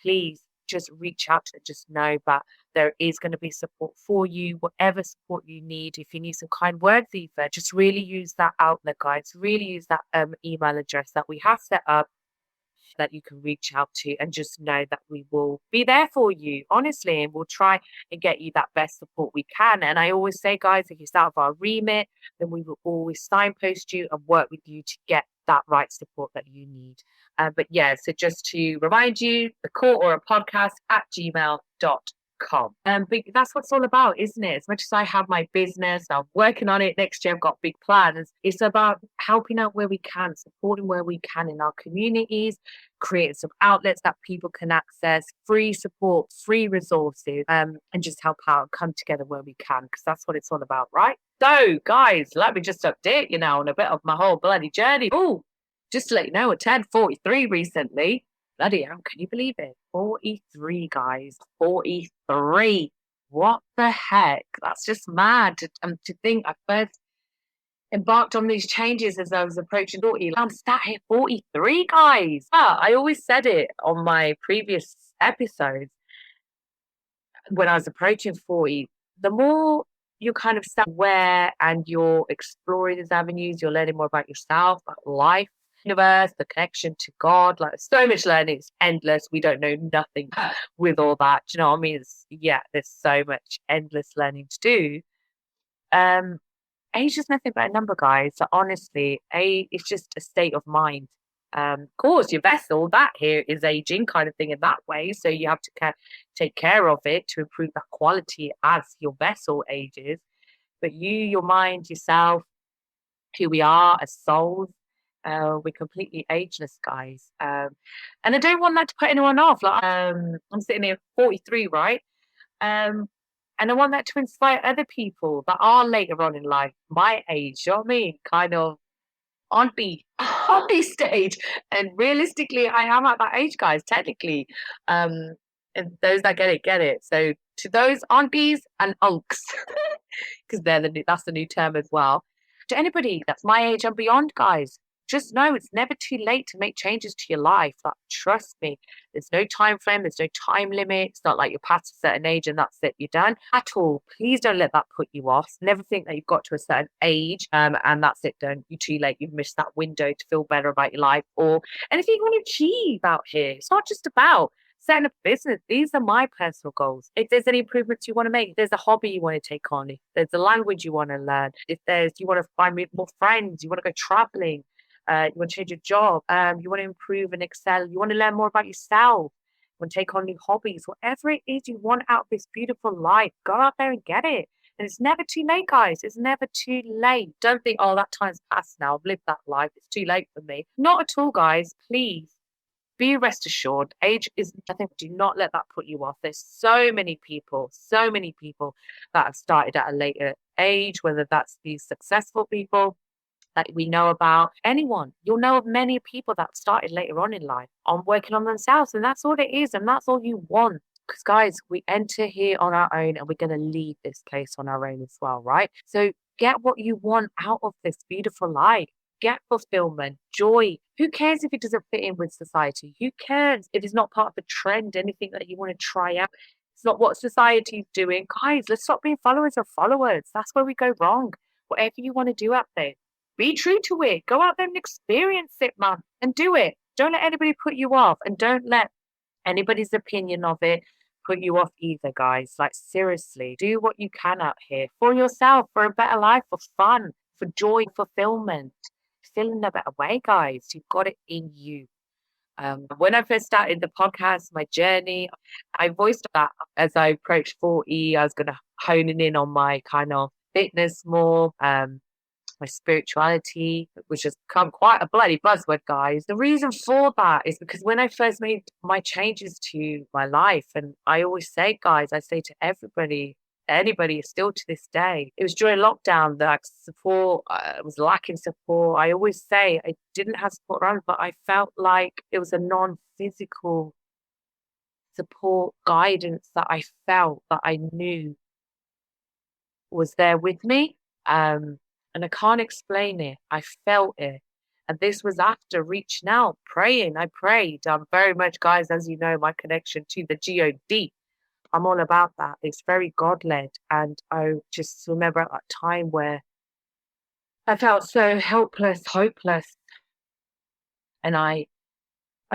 please just reach out and just know that there is going to be support for you, whatever support you need. If you need some kind words, either, just really use that outlet, guys. Really use that email address that we have set up that you can reach out to, and just know that we will be there for you, honestly, and we'll try and get you that best support we can. And I always say, guys, if it's out of our remit, then we will always signpost you and work with you to get that right support that you need. But yeah, so just to remind you, the Court Aura podcast at gmail.com. But that's what it's all about, isn't it? As much as I have my business, I'm working on it next year, I've got big plans. It's about helping out where we can, supporting where we can in our communities, creating some outlets that people can access, free support, free resources, and just help out and come together where we can, because that's what it's all about, right? So, guys, let me just update you now on a bit of my whole bloody journey. Oh, just to let you know, I turned 43 recently. Bloody hell, can you believe it? 43, guys. 43. What the heck? That's just mad to think I first embarked on these changes as I was approaching 40. I'm sat here 43, guys. I always said it on my previous episodes when I was approaching 40. The more you kind of start aware and you're exploring these avenues, you're learning more about yourself, about life, universe, the connection to God. Like so much learning, it's endless. We don't know nothing with all that. Do you know what I mean? There's so much endless learning to do. Um, Age is nothing but a number, guys. So honestly, it's just a state of mind. Of course, your vessel, that here is aging kind of thing in that way. So you have to take care of it to improve that quality as your vessel ages. But you, your mind, yourself, who we are as souls, we're completely ageless, guys. And I don't want that to put anyone off. Like, I'm sitting here 43, right? Um, and I want that to inspire other people that are later on in life, my age, you know what I mean? Kind of auntie, auntie stage. And realistically, I am at that age, guys, technically. Um, and those that get it. So to those aunties and unks, because that's the new term as well. To anybody that's my age and beyond, guys, just know it's never too late to make changes to your life. Like, trust me, there's no time frame, there's no time limit. It's not like you're past a certain age and that's it, you're done at all. Please don't let that put you off. Never think that you've got to a certain age and that's it, done. You're too late. You've missed that window to feel better about your life or anything you want to achieve out here. It's not just about setting up a business. These are my personal goals. If there's any improvements you want to make, if there's a hobby you want to take on, if there's a language you want to learn, if there's you want to find more friends, you want to go traveling, you want to change your job, you want to improve and excel, you want to learn more about yourself, you want to take on new hobbies, whatever it is you want out of this beautiful life, go out there and get it. And it's never too late, guys. It's never too late. Don't think, oh, that time's passed now. I've lived that life. It's too late for me. Not at all, guys. Please be rest assured, age is nothing. Do not let that put you off. There's so many people that have started at a later age, whether that's these successful people that we know about, anyone. You'll know of many people that started later on in life on working on themselves, and that's all it is, and that's all you want. Because, guys, we enter here on our own and we're going to leave this place on our own as well, right? So get what you want out of this beautiful life. Get fulfillment, joy. Who cares if it doesn't fit in with society? Who cares if it's not part of a trend, anything that you want to try out? It's not what society's doing. Guys, let's stop being followers of followers. That's where we go wrong. Whatever you want to do out there, be true to it. Go out there and experience it, man, and do it. Don't let anybody put you off, and don't let anybody's opinion of it put you off either, guys. Like, seriously, do what you can out here for yourself, for a better life, for fun, for joy, fulfillment. Feel in a better way, guys. You've got it in you. When I first started the podcast, my journey, I voiced that as I approached 40, I was going to hone in on my kind of fitness more, my spirituality, which has become quite a bloody buzzword, guys. The reason for that is because when I first made my changes to my life, and I always say, guys, I say to everybody, anybody still to this day, it was during lockdown that support, I was lacking support. I always say I didn't have support around, but I felt like it was a non-physical support guidance that I felt, that I knew was there with me. And I can't explain it. I felt it. And this was after reaching out, praying. I prayed. I'm very much, guys, as you know, my connection to the God. I'm all about that. It's very God-led. And I just remember at that time where I felt so helpless, hopeless. And I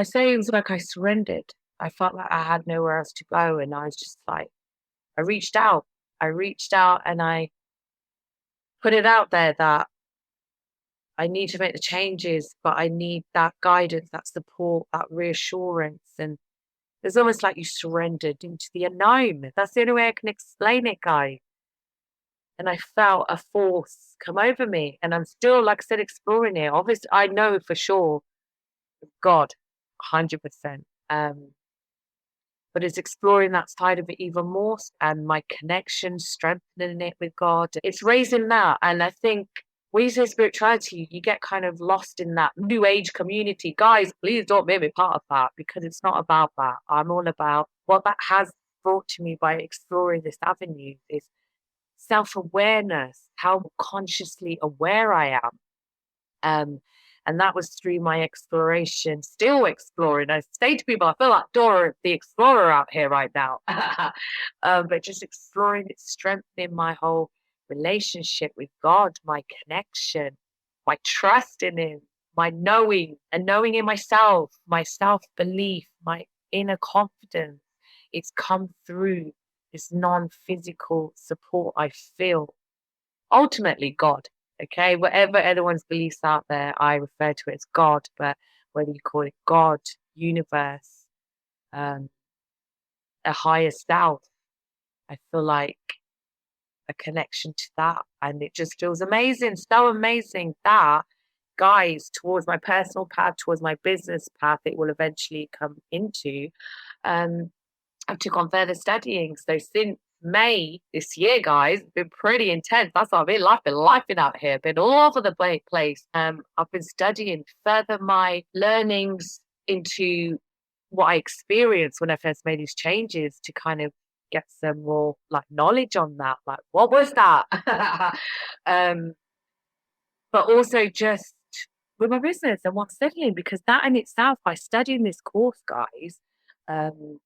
say it was like I surrendered. I felt like I had nowhere else to go. And I was just like, I reached out. And I put it out there that I need to make the changes, but I need that guidance, that support, that reassurance. And it's almost like you surrendered into the unknown. That's the only way I can explain it, guys. And I felt a force come over me. And I'm still, like I said, exploring it. Obviously, I know for sure God, 100%. But it's exploring that side of it even more, and my connection, strengthening it with God. It's raising that. And I think when you say spirituality, you get kind of lost in that new age community. Guys, please don't make me part of that, because it's not about that. I'm all about what that has brought to me by exploring this avenue, is self-awareness, how consciously aware I am. And that was through my exploration, still exploring. I say to people, I feel like Dora the Explorer out here right now. But just exploring it, strengthening my whole relationship with God, my connection, my trust in Him, my knowing and knowing in myself, my self-belief, my inner confidence. It's come through this non-physical support I feel. Ultimately, God. Okay, whatever anyone's beliefs out there, I refer to it as God, but whether you call it God, universe, um, a higher self, I feel like a connection to that. And it just feels amazing, so amazing that, guys, towards my personal path, towards my business path, it will eventually come into. Um, I took on further studying. So since May this year, guys, it's been pretty intense. That's what I've been lifing out here, been all over the place. I've been studying further my learnings into what I experienced when I first made these changes to kind of get some more like knowledge on that. Like, what was that? um, but also just with my business and what's studying, because that in itself, by studying this course, guys, um,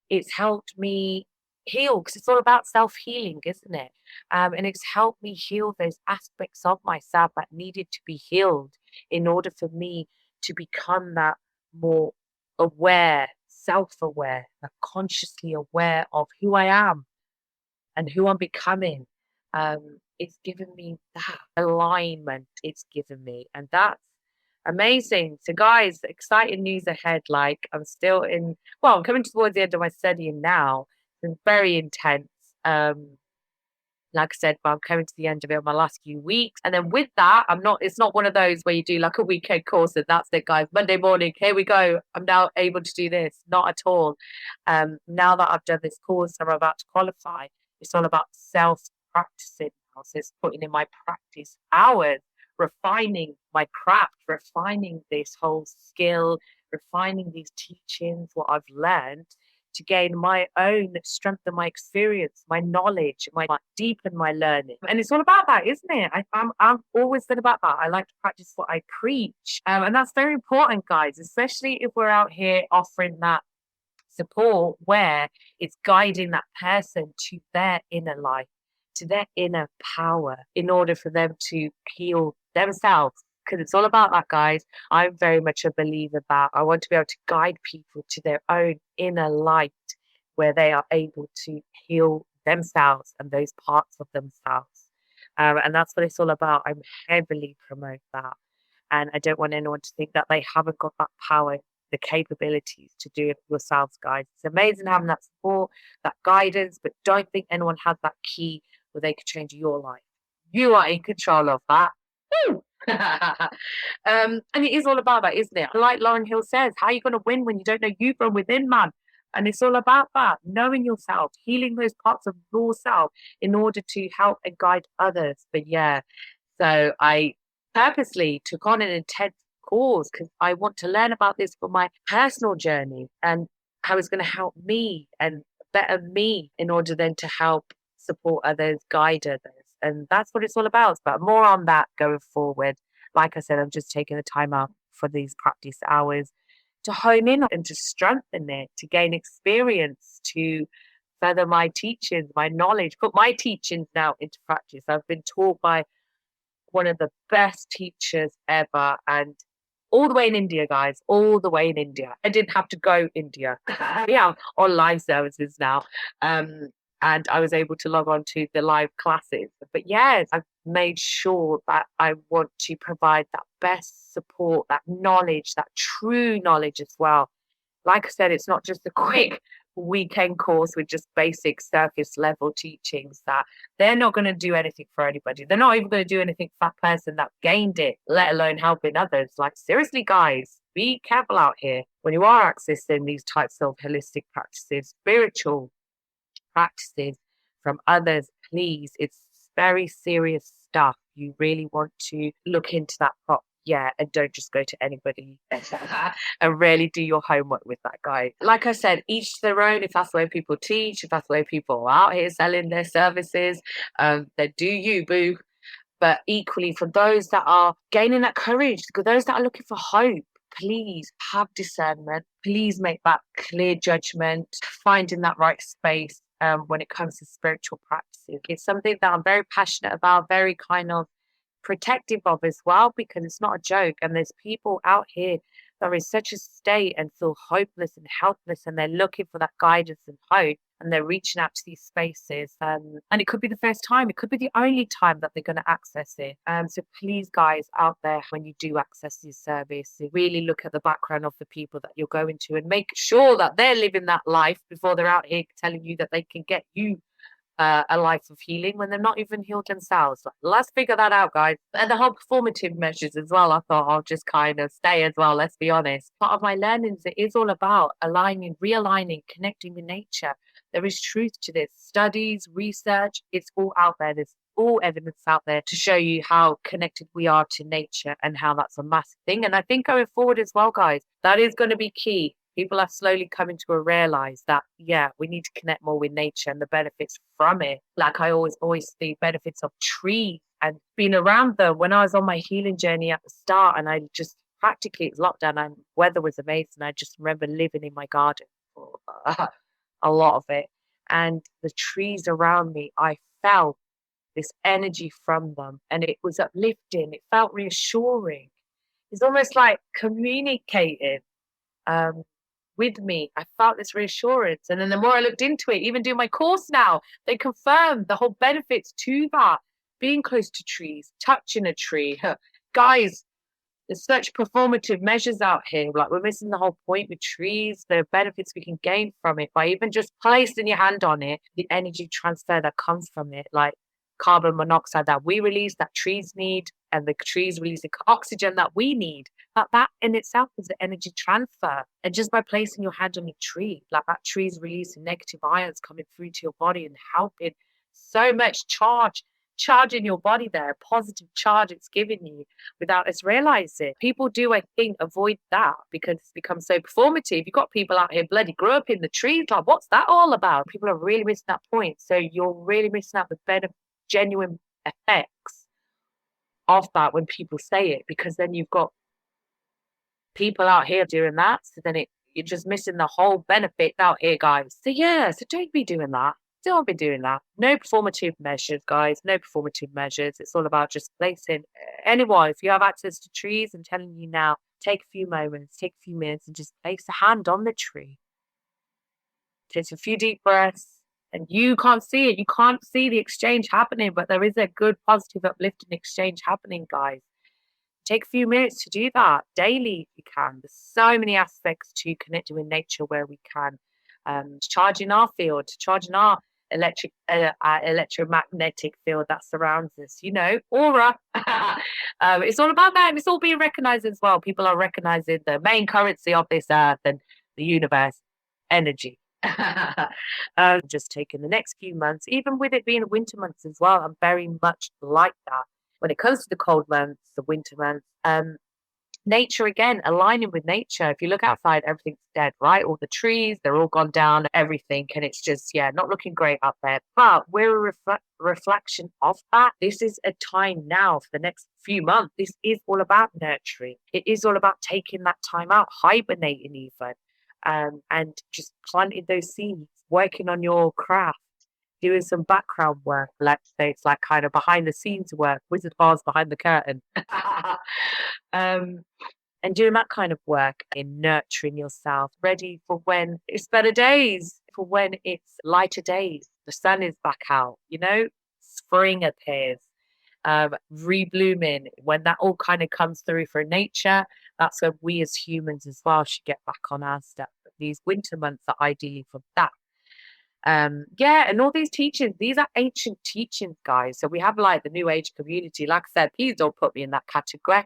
it's helped me heal because it's all about self-healing, isn't it? And it's helped me heal those aspects of myself that needed to be healed in order for me to become that more aware, self-aware, that consciously aware of who I am and who I'm becoming. It's given me that alignment, it's given me, and that's amazing. So, guys, exciting news ahead. Like, I'm still in, well, I'm coming towards the end of my studying now. It's been very intense. Like I said, but I'm coming to the end of it in my last few weeks. And then with that, it's not one of those where you do like a weekend course and that's it, guys. Monday morning, here we go. I'm now able to do this. Not at all. Now that I've done this course and I'm about to qualify, it's all about self practicing now. So it's putting in my practice hours, refining my craft, refining this whole skill, refining these teachings, what I've learned to gain my own, strengthen my experience, my knowledge, my deepen my learning. And it's all about that, isn't it? I've always been about that. I like to practice what I preach. And that's very important, guys, especially if we're out here offering that support where it's guiding that person to their inner life, to their inner power in order for them to heal themselves. Because it's all about that, guys. I'm very much a believer that I want to be able to guide people to their own inner light where they are able to heal themselves and those parts of themselves. And that's what it's all about. I'm heavily promote that. And I don't want anyone to think that they haven't got that power, the capabilities to do it yourselves, guys. It's amazing having that support, that guidance, but don't think anyone has that key where they could change your life. You are in control of that. Woo! And it is all about that, isn't it? Like Lauren Hill says, how are you going to win when you don't know you from within, man? And it's all about that, knowing yourself, healing those parts of yourself in order to help and guide others. But yeah, so I purposely took on an intense course because I want to learn about this for my personal journey and how it's going to help me and better me in order then to help support others, guide others. And that's what it's all about. It's about more on that going forward. Like I said, I'm just taking the time out for these practice hours to hone in and to strengthen it, to gain experience, to further my teachings, my knowledge, put my teachings now into practice. I've been taught by one of the best teachers ever, and all the way in India, guys, all the way in India. I didn't have to go India. Yeah, on live services now. And I was able to log on to the live classes. But yes, I've made sure that I want to provide that best support, that knowledge, that true knowledge as well. Like I said, it's not just a quick weekend course with just basic surface level teachings that they're not going to do anything for anybody. They're not even going to do anything for that person that gained it, let alone helping others. Like, seriously, guys, be careful out here when you are accessing these types of holistic practices, spiritual practices from others. Please, it's very serious stuff. You really want to look into that Yeah, and don't just go to anybody and really do your homework with that guy. Like I said, each to their own. If that's the way people teach, if that's the way people are out here selling their services, then do you, boo. But equally, for those that are gaining that courage, for those that are looking for hope, please have discernment. Please make that clear judgment, finding that right space when it comes to spiritual practices. It's something that I'm very passionate about, very kind of protective of as well, because it's not a joke. And there's people out here that are in such a state and feel hopeless and helpless, and they're looking for that guidance and hope. And they're reaching out to these spaces. And it could be the first time, it could be the only time that they're going to access it. So please, guys out there, when you do access this service, really look at the background of the people that you're going to and make sure that they're living that life before they're out here telling you that they can get you a life of healing when they're not even healed themselves. Let's figure that out, guys. And the whole performative measures as well, I thought I'll just kind of stay as well, let's be honest. Part of my learnings, it is all about aligning, realigning, connecting with nature. There is truth to this. Studies, research, it's all out there. There's all evidence out there to show you how connected we are to nature and how that's a massive thing. And I think going forward as well, guys, that is going to be key. People are slowly coming to realize that, yeah, we need to connect more with nature and the benefits from it. Like I always the benefits of trees and being around them when I was on my healing journey at the start. And I just practically, it's lockdown and weather was amazing. I just remember living in my garden for a lot of it. And the trees around me, I felt this energy from them and it was uplifting. It felt reassuring. It's almost like communicating. With me. I felt this reassurance. And then the more I looked into it, even doing my course now, they confirmed the whole benefits to that. Being close to trees, touching a tree. Guys, there's such performative measures out here. Like we're missing the whole point with trees, the benefits we can gain from it by even just placing your hand on it, the energy transfer that comes from it, like carbon monoxide that we release, that trees need, and the trees releasing oxygen that we need. That in itself is the energy transfer. And just by placing your hand on a tree, like that tree is releasing negative ions coming through to your body and helping so much charge in your body there, positive charge it's giving you without us realizing. People do, I think, avoid that because it's become so performative. You've got people out here bloody grew up in the trees. Like, what's that all about? People are really missing that point. So you're really missing out the genuine effects of that when people say it, because then you've got people out here doing that. So then you're just missing the whole benefit out here, guys. So yeah, so don't be doing that. Don't be doing that. No performative measures, guys. No performative measures. It's all about just placing anyone. If you have access to trees, I'm telling you now, take a few moments, take a few minutes and just place a hand on the tree. Take a few deep breaths. And you can't see it. You can't see the exchange happening, but there is a good, positive, uplifting exchange happening, guys. Take a few minutes to do that daily if you can. There's so many aspects to connecting with nature where we can. Charging our field, charging our electromagnetic field that surrounds us, aura. It's all about that. And it's all being recognized as well. People are recognizing the main currency of this earth and the universe, energy. Just taking the next few months, even with it being winter months as well, I'm very much like that. When it comes to the cold months, the winter months, nature again, aligning with nature. If you look outside, everything's dead, right? All the trees, they're all gone down, everything. And it's just, not looking great up there. But we're a reflection of that. This is a time now for the next few months. This is all about nurturing. It is all about taking that time out, hibernating even. And just planting those seeds, working on your craft, doing some background work, let's say it's like kind of behind the scenes work, Wizard of Oz behind the curtain. And doing that kind of work in nurturing yourself, ready for when it's better days, for when it's lighter days, the sun is back out, spring appears. Reblooming, when that all kind of comes through for nature, that's when we as humans as well should get back on our step. These winter months are ideally for that. And all these teachings, these are ancient teachings, guys. So we have like the new age community. Like I said, please don't put me in that category.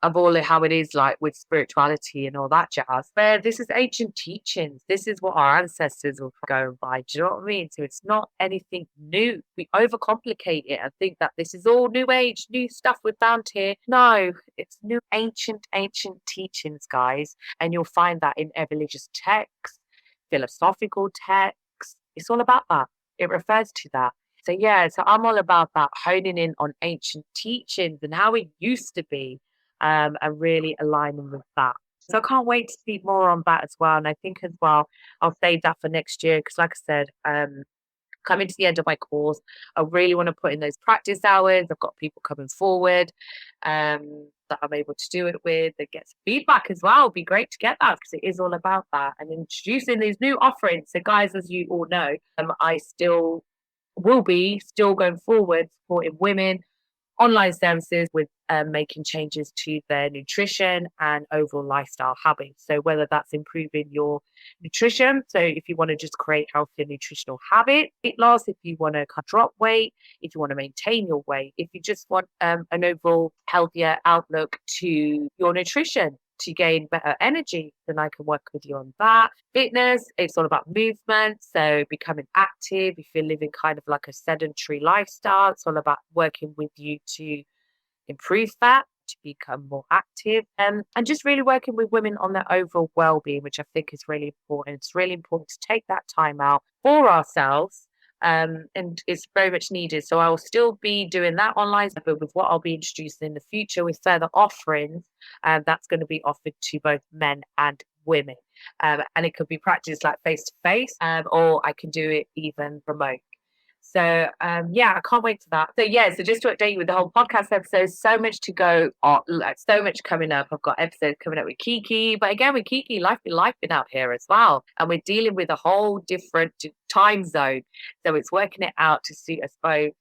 of all of how it is like with spirituality and all that jazz. But this is ancient teachings. This is what our ancestors were going by. Do you know what I mean? So it's not anything new. We overcomplicate it and think that this is all new age, new stuff we found here. No, it's new ancient teachings, guys. And you'll find that in religious texts, philosophical texts. It's all about that. It refers to that. So yeah, so I'm all about that, honing in on ancient teachings and how it used to be, and really aligning with that. So I can't wait to speak more on that as well. And I think as well, I'll save that for next year because, like I said, coming to the end of my course, I really want to put in those practice hours. I've got people coming forward that I'm able to do it with and get some feedback as well. It'd be great to get that because it is all about that and introducing these new offerings. So, guys, as you all know, I still will be still going forward supporting women online services with making changes to their nutrition and overall lifestyle habits. So whether that's improving your nutrition, so if you want to just create healthier nutritional habits, weight loss, if you want to drop weight, if you want to maintain your weight, if you just want an overall healthier outlook to your nutrition, to gain better energy, then I can work with you on that. Fitness, it's all about movement. So becoming active, if you're living kind of like a sedentary lifestyle, it's all about working with you to improve that, to become more active, and just really working with women on their overall well-being, which I think is really important. It's really important to take that time out for ourselves. And it's very much needed. So I will still be doing that online, but with what I'll be introducing in the future with further offerings, that's going to be offered to both men and women. And it could be practiced like face to face, or I can do it even remote. So yeah, I can't wait for that. So yeah, so just to update you with the whole podcast episode, so much to go on, like so much coming up. I've got episodes coming up with Kiki, but again with Kiki, life been out here as well, and we're dealing with a whole different time zone. So it's working it out to suit us both,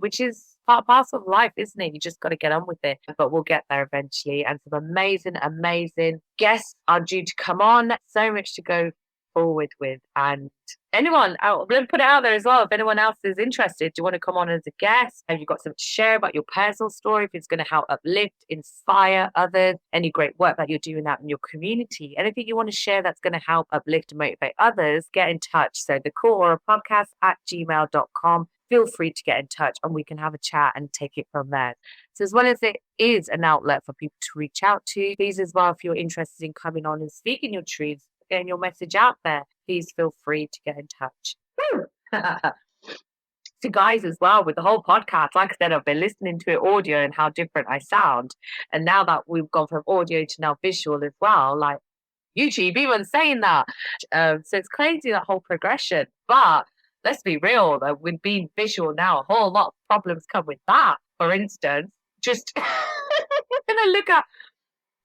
which is part and parcel of life, isn't it? You just got to get on with it. But we'll get there eventually. And some amazing guests are due to come on. So much to go forward with, and anyone out, put it out there as well. If anyone else is interested, do you want to come on as a guest? Have you got something to share about your personal story? If it's going to help uplift, inspire others, any great work that you're doing out in your community, anything you want to share that's going to help uplift and motivate others, get in touch. So the Cool Aura podcast at gmail.com. Feel free to get in touch and we can have a chat and take it from there. So as well as it is an outlet for people to reach out to, please as well, if you're interested in coming on and speaking your truths, getting your message out there, please feel free to get in touch. So guys, as well, with the whole podcast, like I said, I've been listening to it audio and how different I sound. And now that we've gone from audio to now visual as well, like YouTube even saying that. So it's crazy, that whole progression. But let's be real, though, with being visual now, a whole lot of problems come with that. For instance, just when I look at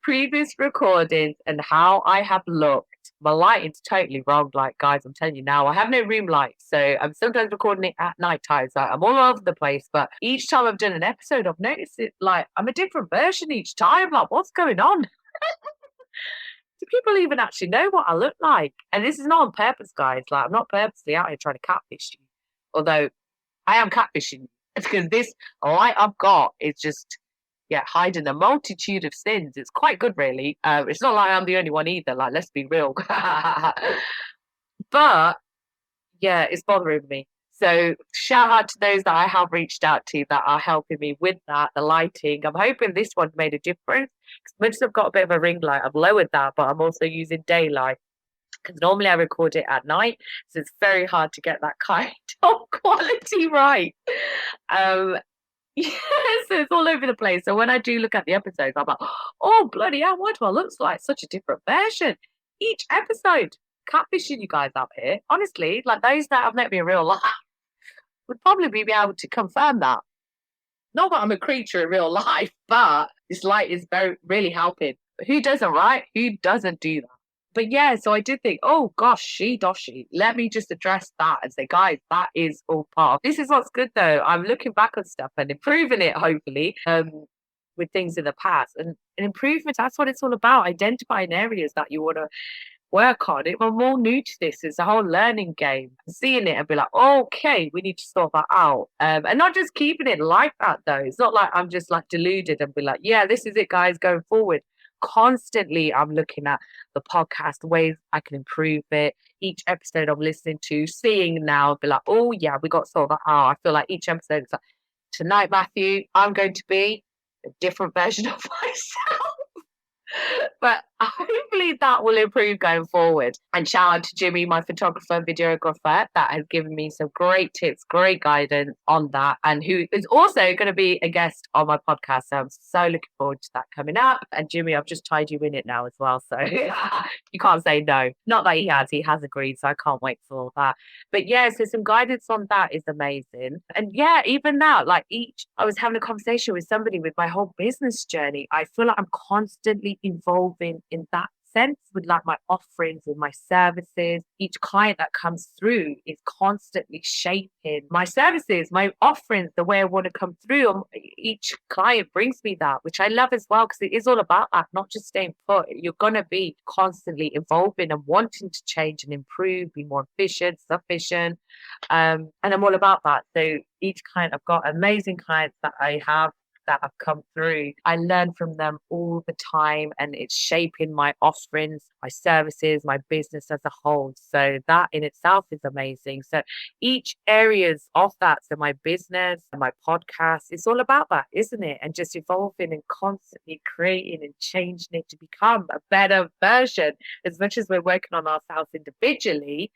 previous recordings and how I have looked, my lighting's totally wrong. Like, guys, I'm telling you now, I have no room light. So I'm sometimes recording it at night time. So I'm all over the place. But each time I've done an episode, I've noticed it, like, I'm a different version each time. Like, what's going on? Do people even actually know what I look like? And this is not on purpose, guys. Like, I'm not purposely out here trying to catfish you. Although I am catfishing you. It's because this light I've got is just, yeah, hiding a multitude of sins. It's quite good, really. It's not like I'm the only one either. Like, let's be real. But yeah, it's bothering me. So shout out to those that I have reached out to that are helping me with that, the lighting. I'm hoping this one made a difference. Much as I've got a bit of a ring light, I've lowered that, but I'm also using daylight because normally I record it at night, so it's very hard to get that kind of quality right. Yeah, so it's all over the place. So when I do look at the episodes, I'm like, oh, bloody hell, why do I look like such a different version? Each episode, catfishing you guys up here. Honestly, like those that have met me in real life would probably be able to confirm that. Not that I'm a creature in real life, but this light is really helping. Who doesn't, right? Who doesn't do that? But yeah, so I did think, oh gosh, doshi. Let me just address that and say, guys, that is all part of this. Is what's good though. I'm looking back on stuff and improving it, hopefully, with things in the past. And improvement, that's what it's all about. Identifying areas that you want to work on. If I'm more new to this, it's a whole learning game. Seeing it and be like, okay, we need to sort that out. And not just keeping it like that though. It's not like I'm just like deluded and be like, yeah, this is it, guys, going forward. Constantly, I'm looking at the podcast, ways I can improve it. Each episode I'm listening to, seeing now, be like, oh yeah, we got to sort that out. I feel like each episode is like, tonight, Matthew, I'm going to be a different version of myself. But hopefully that will improve going forward. And shout out to Jimmy, my photographer and videographer, that has given me some great tips, great guidance on that, and who is also going to be a guest on my podcast. So I'm so looking forward to that coming up. And Jimmy, I've just tied you in it now as well. So you can't say no. Not that he has agreed. So I can't wait for all that. But yeah, so some guidance on that is amazing. And yeah, even now, like I was having a conversation with somebody with my whole business journey. I feel like I'm constantly evolving in that sense with like my offerings and my services. Each client that comes through is constantly shaping my services, my offerings, the way I want to come through. Each client brings me that, which I love as well, because it is all about that, not just staying put. You're going to be constantly evolving and wanting to change and improve, be more efficient, sufficient. And I'm all about that. So each client, I've got amazing clients that I have that have come through. I learn from them all the time, and it's shaping my offerings, my services, my business as a whole. So that in itself is amazing. So each areas of that, so my business and my podcast, it's all about that, isn't it? And just evolving and constantly creating and changing it to become a better version. As much as we're working on ourselves individually,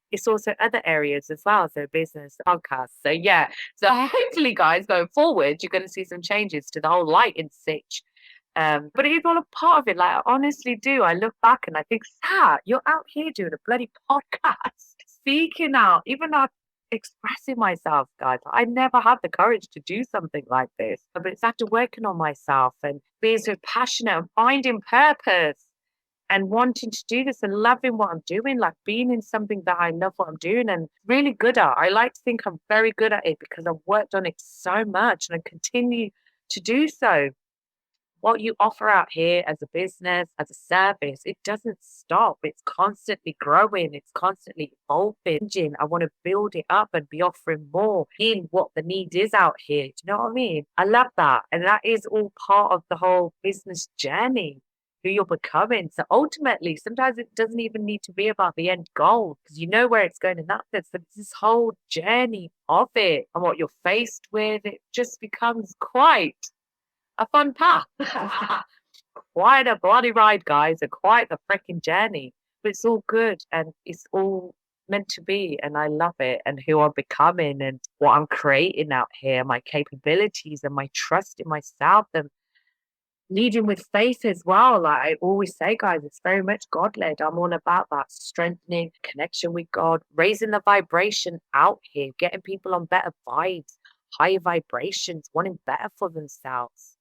it's also other areas as well. So business, podcasts. So yeah. So hopefully, guys, going forward, you're going to see some changes to the whole lighting sitch. But it is all a part of it. Like I honestly do. I look back and I think, Sat, you're out here doing a bloody podcast, speaking out, even though I'm expressing myself, guys. I never had the courage to do something like this. But it's after working on myself and being so passionate and finding purpose and wanting to do this and loving what I'm doing, like being in something that I love what I'm doing and really good at. I like to think I'm very good at it because I've worked on it so much and I continue to do so. What you offer out here as a business, as a service, it doesn't stop. It's constantly growing. It's constantly evolving. I want to build it up and be offering more in what the need is out here. Do you know what I mean? I love that. And that is all part of the whole business journey, who you're becoming. So ultimately, sometimes it doesn't even need to be about the end goal because you know where it's going in that sense. But it's this whole journey of it and what you're faced with. It just becomes quite a fun path. Quite a bloody ride, guys, and quite the freaking journey. But it's all good and it's all meant to be. And I love it. And who I'm becoming and what I'm creating out here, my capabilities and my trust in myself and leading with faith as well. Like I always say, guys, it's very much God led. I'm all about that strengthening connection with God, raising the vibration out here, getting people on better vibes, higher vibrations, wanting better for themselves.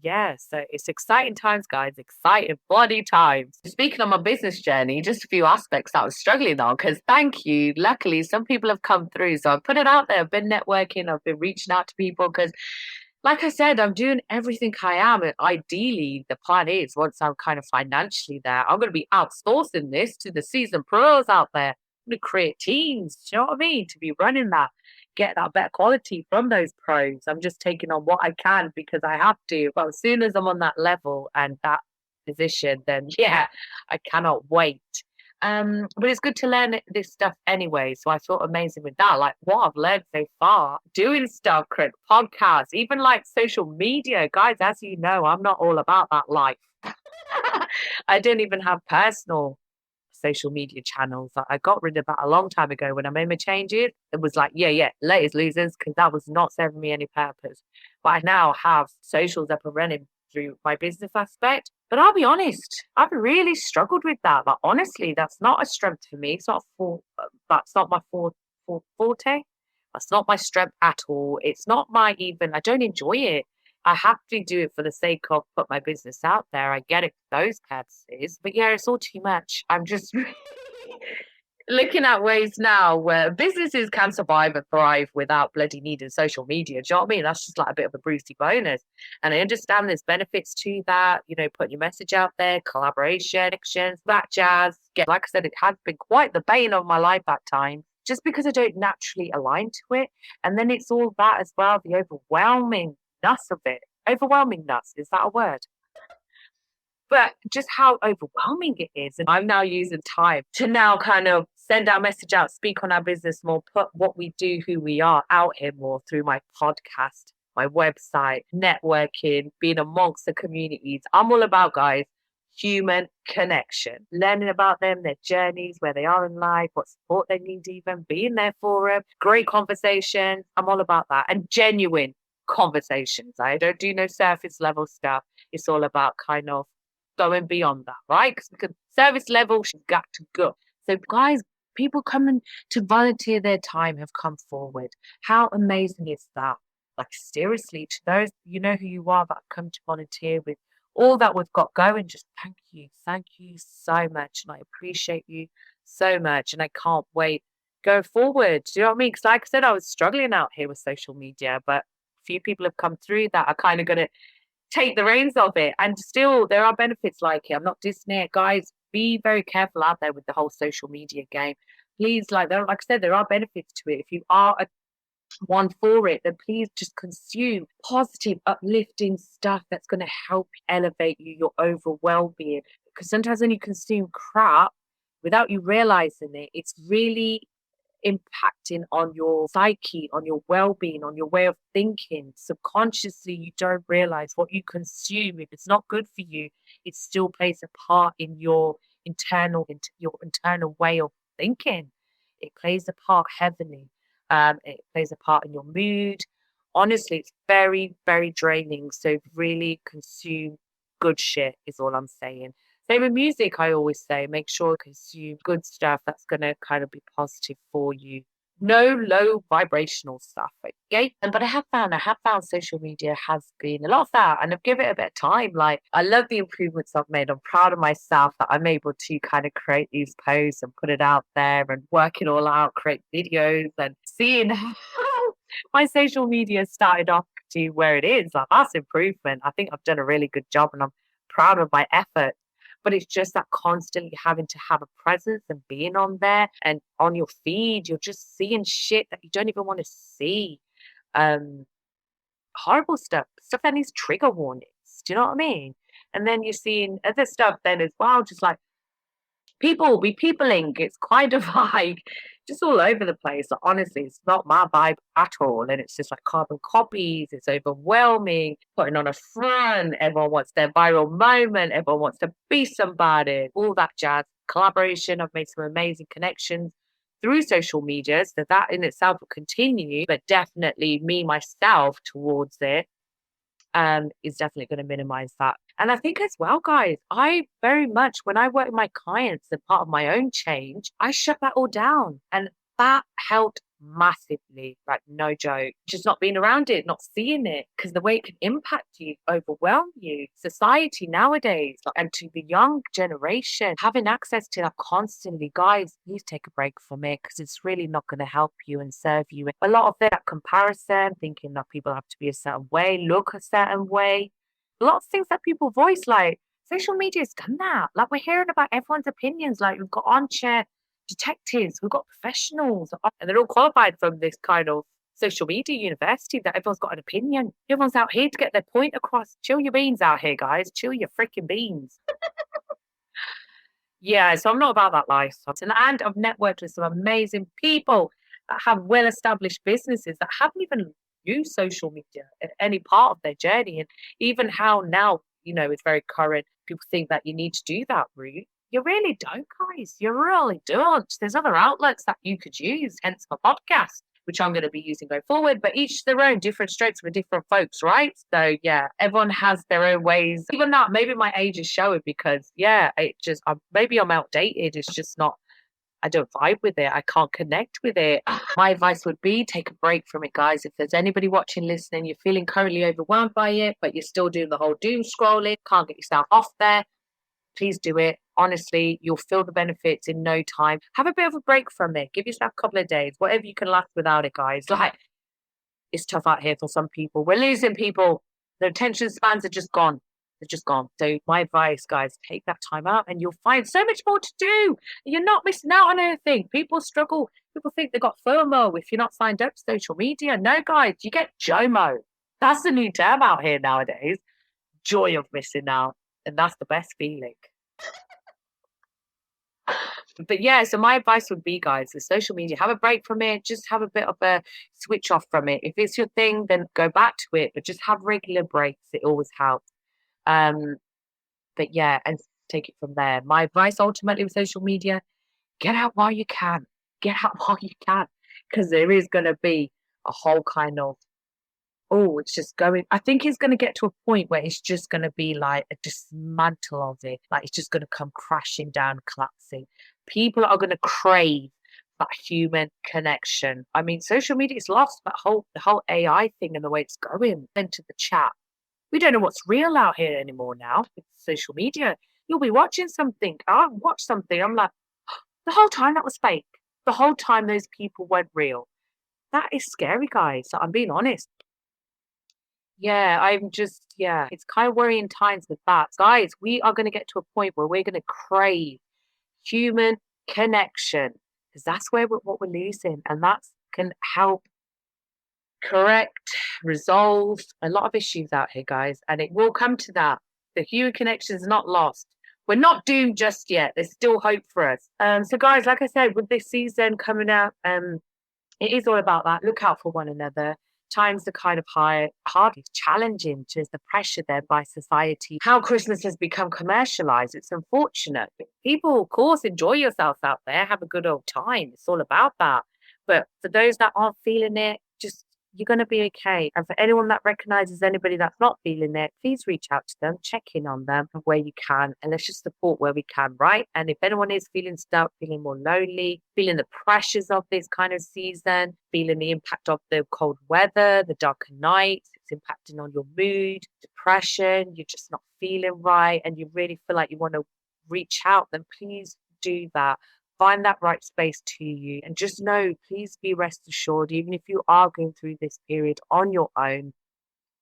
Yeah, so it's exciting times, guys. Exciting bloody times. Speaking of my business journey, just a few aspects that I was struggling on because thank you. Luckily, some people have come through. So I've put it out there. I've been networking, I've been reaching out to people because like I said, I'm doing everything I am. And ideally, the plan is once I'm kind of financially there, I'm going to be outsourcing this to the seasoned pros out there. I'm going to create teams, do you know what I mean? To be running that, get that better quality from those pros. I'm just taking on what I can because I have to. But as soon as I'm on that level and that position, then yeah, I cannot wait. But it's good to learn this stuff anyway. So I feel amazing with that. Like what I've learned so far, doing stuff, create podcasts, even like social media. Guys, as you know, I'm not all about that life. I didn't even have personal social media channels. Like, I got rid of that a long time ago when I made my changes. It was like, yeah, latest losers, because that was not serving me any purpose. But I now have socials up and running through my business aspect. But I'll be honest, I've really struggled with that. But honestly, that's not a strength for me. It's not that's not my forte. That's not my strength at all. It's not my even. I don't enjoy it. I have to do it for the sake of put my business out there. I get it for those purposes. But yeah, it's all too much. I'm just looking at ways now where businesses can survive and thrive without bloody needing social media. Do you know what I mean? That's just like a bit of a Brucey bonus. And I understand there's benefits to that, putting your message out there, collaboration, actions, that jazz. Yeah, like I said, it has been quite the bane of my life at times, just because I don't naturally align to it. And then it's all that as well, the overwhelmingness of it. Overwhelmingness, is that a word? But just how overwhelming it is. And I'm now using time to now kind of send our message out, speak on our business more, put what we do, who we are out here more through my podcast, my website, networking, being amongst the communities. I'm all about, guys, human connection, learning about them, their journeys, where they are in life, what support they need, even being there for them. Great conversation. I'm all about that. And genuine conversations. I don't do no surface level stuff. It's all about kind of going beyond that, right? Because service level, she's got to go. So, guys, people coming to volunteer their time have come forward. How amazing is that? Like, seriously, to those, you know who you are, that come to volunteer with all that we've got going, just thank you. Thank you so much. And I appreciate you so much. And I can't wait go forward. Do you know what I mean? Because, like I said, I was struggling out here with social media, but a few people have come through that are kind of going to take the reins of it. And still, there are benefits like it. I'm not dissing it, guys. Be very careful out there with the whole social media game. Please, like I said, there are benefits to it. If you are one for it, then please just consume positive, uplifting stuff that's going to help elevate you, your overall well-being. Because sometimes when you consume crap without you realizing it, it's really impacting on your psyche, on your well-being, on your way of thinking. Subconsciously, you don't realize what you consume. If it's not good for you, it still plays a part in your internal way of thinking. It plays a part heavily. It plays a part in your mood. Honestly, it's very, very draining. So really consume good shit is all I'm saying. Same with music, I always say, make sure you consume good stuff that's going to kind of be positive for you. No low vibrational stuff, okay? But I have found social media has been a lot of that, and I've given it a bit of time. Like, I love the improvements I've made. I'm proud of myself that I'm able to kind of create these posts and put it out there and work it all out, create videos, and seeing how my social media started off to where it is. Like, that's improvement. I think I've done a really good job, and I'm proud of my effort. But it's just that constantly having to have a presence and being on there and on your feed, you're just seeing shit that you don't even want to see. Um, Horrible stuff that needs trigger warnings. Do you know what I mean? And then you're seeing other stuff then as well, just like people be peopling. It's kind of like just all over the place. Like, honestly, it's not my vibe at all. And it's just like carbon copies. It's overwhelming, putting on a front. Everyone wants their viral moment. Everyone wants to be somebody. All that jazz. Collaboration. I've made some amazing connections through social media. So that in itself will continue. But definitely me, myself towards it is definitely going to minimize that. And I think as well, guys, I very much, when I work with my clients and part of my own change, I shut that all down. And that helped massively, like no joke. Just not being around it, not seeing it, because the way it can impact you, overwhelm you. Society nowadays, like, and to the young generation, having access to that constantly, guys, please take a break from it because it's really not going to help you and serve you. A lot of that comparison, thinking that people have to be a certain way, look a certain way. A lot of things that people voice, like social media has done that. Like, we're hearing about everyone's opinions. Like, we've got armchair detectives, we've got professionals, and they're all qualified from this kind of social media university that everyone's got an opinion. Everyone's out here to get their point across. Chill your beans out here, guys. Chill your freaking beans. Yeah, so I'm not about that lifestyle. And I've networked with some amazing people that have well established businesses that haven't even used social media at any part of their journey. And even how now, it's very current. People think that you need to do that route. You really don't, guys. You really don't. There's other outlets that you could use, hence my podcast, which I'm going to be using going forward, but each their own, different strokes for different folks, right? So yeah, everyone has their own ways. Even that, maybe my age is showing because yeah, maybe I'm outdated. It's just not, I don't vibe with it. I can't connect with it. My advice would be take a break from it, guys. If there's anybody watching, listening, you're feeling currently overwhelmed by it, but you're still doing the whole doom scrolling, can't get yourself off there, please do it. Honestly, you'll feel the benefits in no time. Have a bit of a break from it. Give yourself a couple of days, whatever you can last without it, guys. Like, it's tough out here for some people. We're losing people. Their attention spans are just gone. They're just gone. So my advice, guys, take that time out and you'll find so much more to do. You're not missing out on anything. People struggle. People think they got FOMO if you're not signed up to social media. No, guys, you get JOMO. That's the new term out here nowadays. Joy of missing out. And that's the best feeling. But yeah, so my advice would be, guys, with social media, have a break from it. Just have a bit of a switch off from it. If it's your thing, then go back to it. But just have regular breaks. It always helps. Um, but yeah, and take it from there. My advice ultimately with social media, get out while you can. Get out while you can. Because there is going to be a whole kind of, oh, it's just going. I think it's going to get to a point where it's just going to be like a dismantle of it. Like it's just going to come crashing down, collapsing. People are going to crave that human connection. I mean, social media is lost the whole AI thing and the way it's going into the chat. We don't know what's real out here anymore now with social media. You'll be watching something. I'll watch something. I'm like, the whole time that was fake. The whole time those people weren't real. That is scary, guys. I'm being honest. Yeah, it's kind of worrying times with that. Guys, we are going to get to a point where we're going to crave human connection because that's what we're losing. And that can help correct, resolve a lot of issues out here, guys. And it will come to that. The human connection is not lost. We're not doomed just yet. There's still hope for us. So, guys, like I said, with this season coming up, it is all about that. Look out for one another. Times are kind of hard, challenging to the pressure there by society. How Christmas has become commercialized. It's unfortunate. People, of course, enjoy yourself out there. Have a good old time. It's all about that. But for those that aren't feeling it, just you're going to be okay. And for anyone that recognizes anybody that's not feeling it, please reach out to them, check in on them where you can, and let's just support where we can, right? And if anyone is feeling stuck, feeling more lonely, feeling the pressures of this kind of season, feeling the impact of the cold weather, the darker nights, it's impacting on your mood, depression, you're just not feeling right, and you really feel like you want to reach out, then please do that. Find that right space to you and just know, please be rest assured, even if you are going through this period on your own,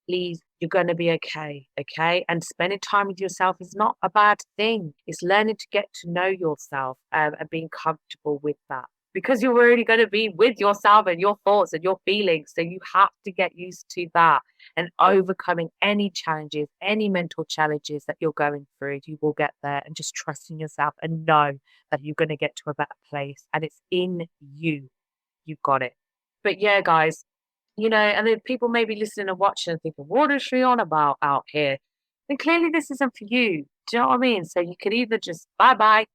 please, you're going to be okay. Okay. And spending time with yourself is not a bad thing. It's learning to get to know yourself and being comfortable with that. Because you're already going to be with yourself and your thoughts and your feelings. So you have to get used to that and overcoming any challenges, any mental challenges that you're going through. You will get there and just trust in yourself and know that you're going to get to a better place and it's in you. You've got it. But yeah, guys, and then people may be listening and watching and thinking, what is she on about out here? Then clearly this isn't for you. Do you know what I mean? So you could either just bye-bye.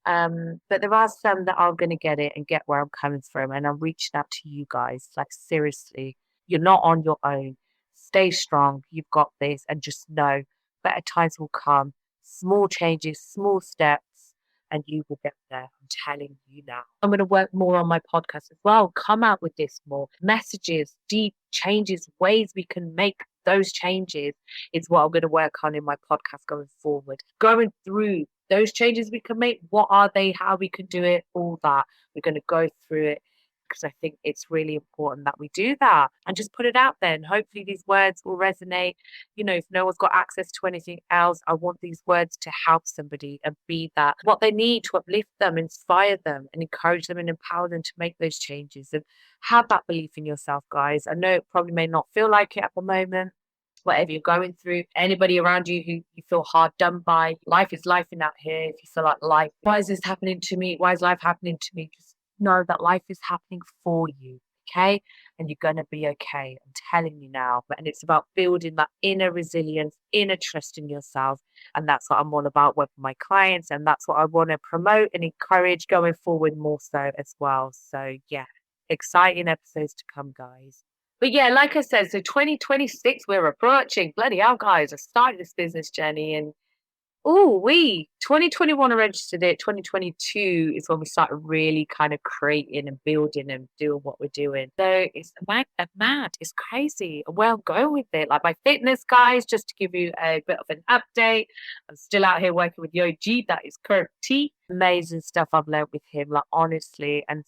But there are some that are going to get it and get where I'm coming from. And I'm reaching out to you guys. Like, seriously, you're not on your own. Stay strong. You've got this. And just know better times will come. Small changes, small steps, and you will get there. I'm telling you now. I'm going to work more on my podcast as well. Come out with this more messages, deep changes, ways we can make those changes is what I'm going to work on in my podcast going forward. Going through those changes we can make, what are they, how we can do it, all that. We're going to go through it because I think it's really important that we do that and just put it out there. And hopefully these words will resonate. If no one's got access to anything else, I want these words to help somebody and be that what they need to uplift them, inspire them and encourage them and empower them to make those changes and have that belief in yourself, guys. I know it probably may not feel like it at the moment, whatever you're going through, anybody around you who you feel hard done by. Life is life in out here. If you feel like life, why is this happening to me? Why is life happening to me? Just know that life is happening for you, okay? And you're going to be okay. I'm telling you now. And it's about building that inner resilience, inner trust in yourself. And that's what I'm all about with my clients. And that's what I want to promote and encourage going forward more so as well. So yeah, exciting episodes to come, guys. But yeah, like I said, so 2026, we're approaching. Bloody hell, guys, I started this business journey and Oh, we 2021 I registered it. 2022 is when we started really kind of creating and building and doing what we're doing. So it's mad. It's crazy. Where I'm going with it, like my fitness guys, just to give you a bit of an update. I'm still out here working with Yo G. That is Kurt T. Amazing stuff I've learned with him, like honestly. And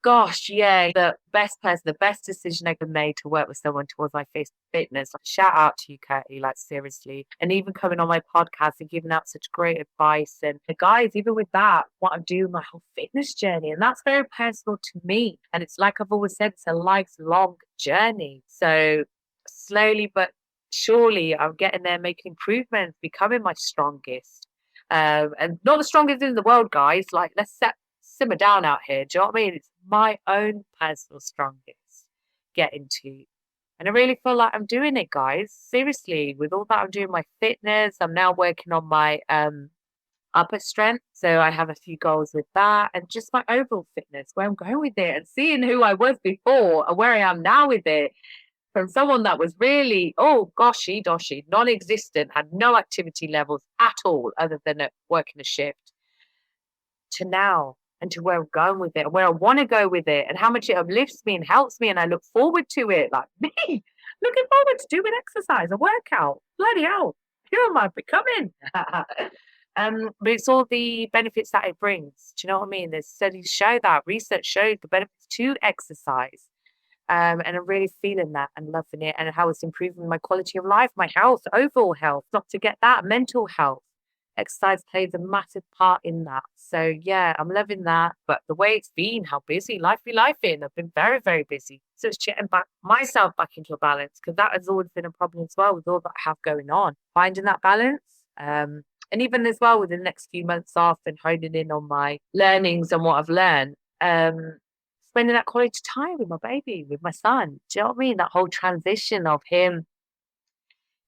gosh, yeah, the best person, the best decision I could make to work with someone towards my fitness. Shout out to you, Curtie, like seriously. And even coming on my podcast and giving out such great advice. And the guys, even with that, what I'm doing, my whole fitness journey. And that's very personal to me. And it's like I've always said, it's a lifelong journey. So slowly but surely, I'm getting there, making improvements, becoming my strongest. And not the strongest in the world, guys. Like, simmer down out here. Do you know what I mean? It's my own personal strongest getting to. And I really feel like I'm doing it, guys. Seriously, with all that I'm doing my fitness, I'm now working on my upper strength. So I have a few goals with that and just my overall fitness, where I'm going with it and seeing who I was before and where I am now with it. From someone that was really, oh goshy doshy, non-existent, had no activity levels at all other than working a shift, to now and to where I'm going with it and where I want to go with it and how much it uplifts me and helps me and I look forward to it. Like me, looking forward to doing exercise, a workout. Bloody hell, who am I becoming? But it's all the benefits that it brings. Do you know what I mean? There's studies show that, research shows the benefits to exercise. And I'm really feeling that and loving it and how it's improving my quality of life, my health, overall health, not to get that, mental health. Exercise plays a massive part in that. So yeah, I'm loving that. But the way it's been, how busy life be life in. I've been very, very busy. So it's getting myself back into a balance because that has always been a problem as well with all that I have going on. Finding that balance. And even as well with the next few months off and honing in on my learnings and what I've learned. Spending that quality time with my baby, with my son. Do you know what I mean? That whole transition of him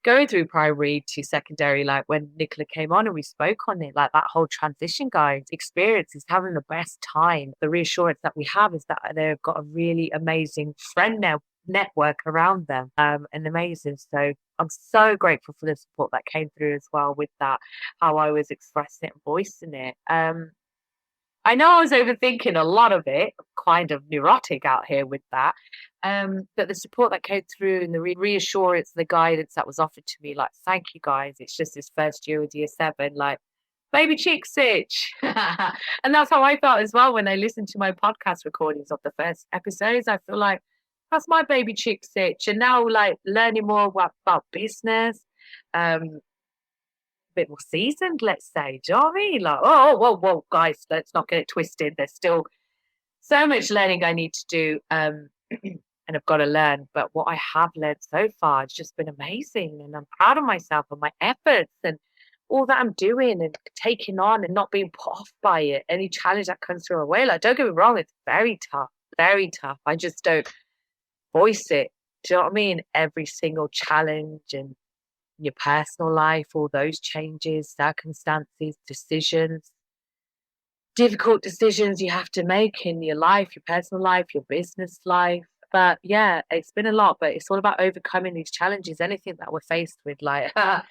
going through primary to secondary, like when Nicola came on and we spoke on it, like that whole transition, guys, experience is having the best time. The reassurance that we have is that they've got a really amazing friend network around them, and amazing. So I'm so grateful for the support that came through as well with that, how I was expressing it and voicing it. I know I was overthinking a lot of it, kind of neurotic out here with that. But the support that came through and the reassurance, the guidance that was offered to me, like, thank you guys. It's just this first year with year 7, like, baby cheek itch. And that's how I felt as well when I listened to my podcast recordings of the first episodes. I feel like that's my baby cheek itch. And now, like, learning more about business, bit more seasoned, let's say. Do you know what I mean? Like, whoa, guys, let's not get it twisted. There's still so much learning I need to do, and I've got to learn. But what I have learned so far has just been amazing, and I'm proud of myself and my efforts and all that I'm doing and taking on and not being put off by it. Any challenge that comes through my way, like, don't get me wrong, it's very tough, very tough. I just don't voice it. Do you know what I mean? Every single challenge and your personal life, all those changes, circumstances, decisions, difficult decisions you have to make in your life, your personal life, your business life. But yeah, it's been a lot, but it's all about overcoming these challenges, anything that we're faced with. Like the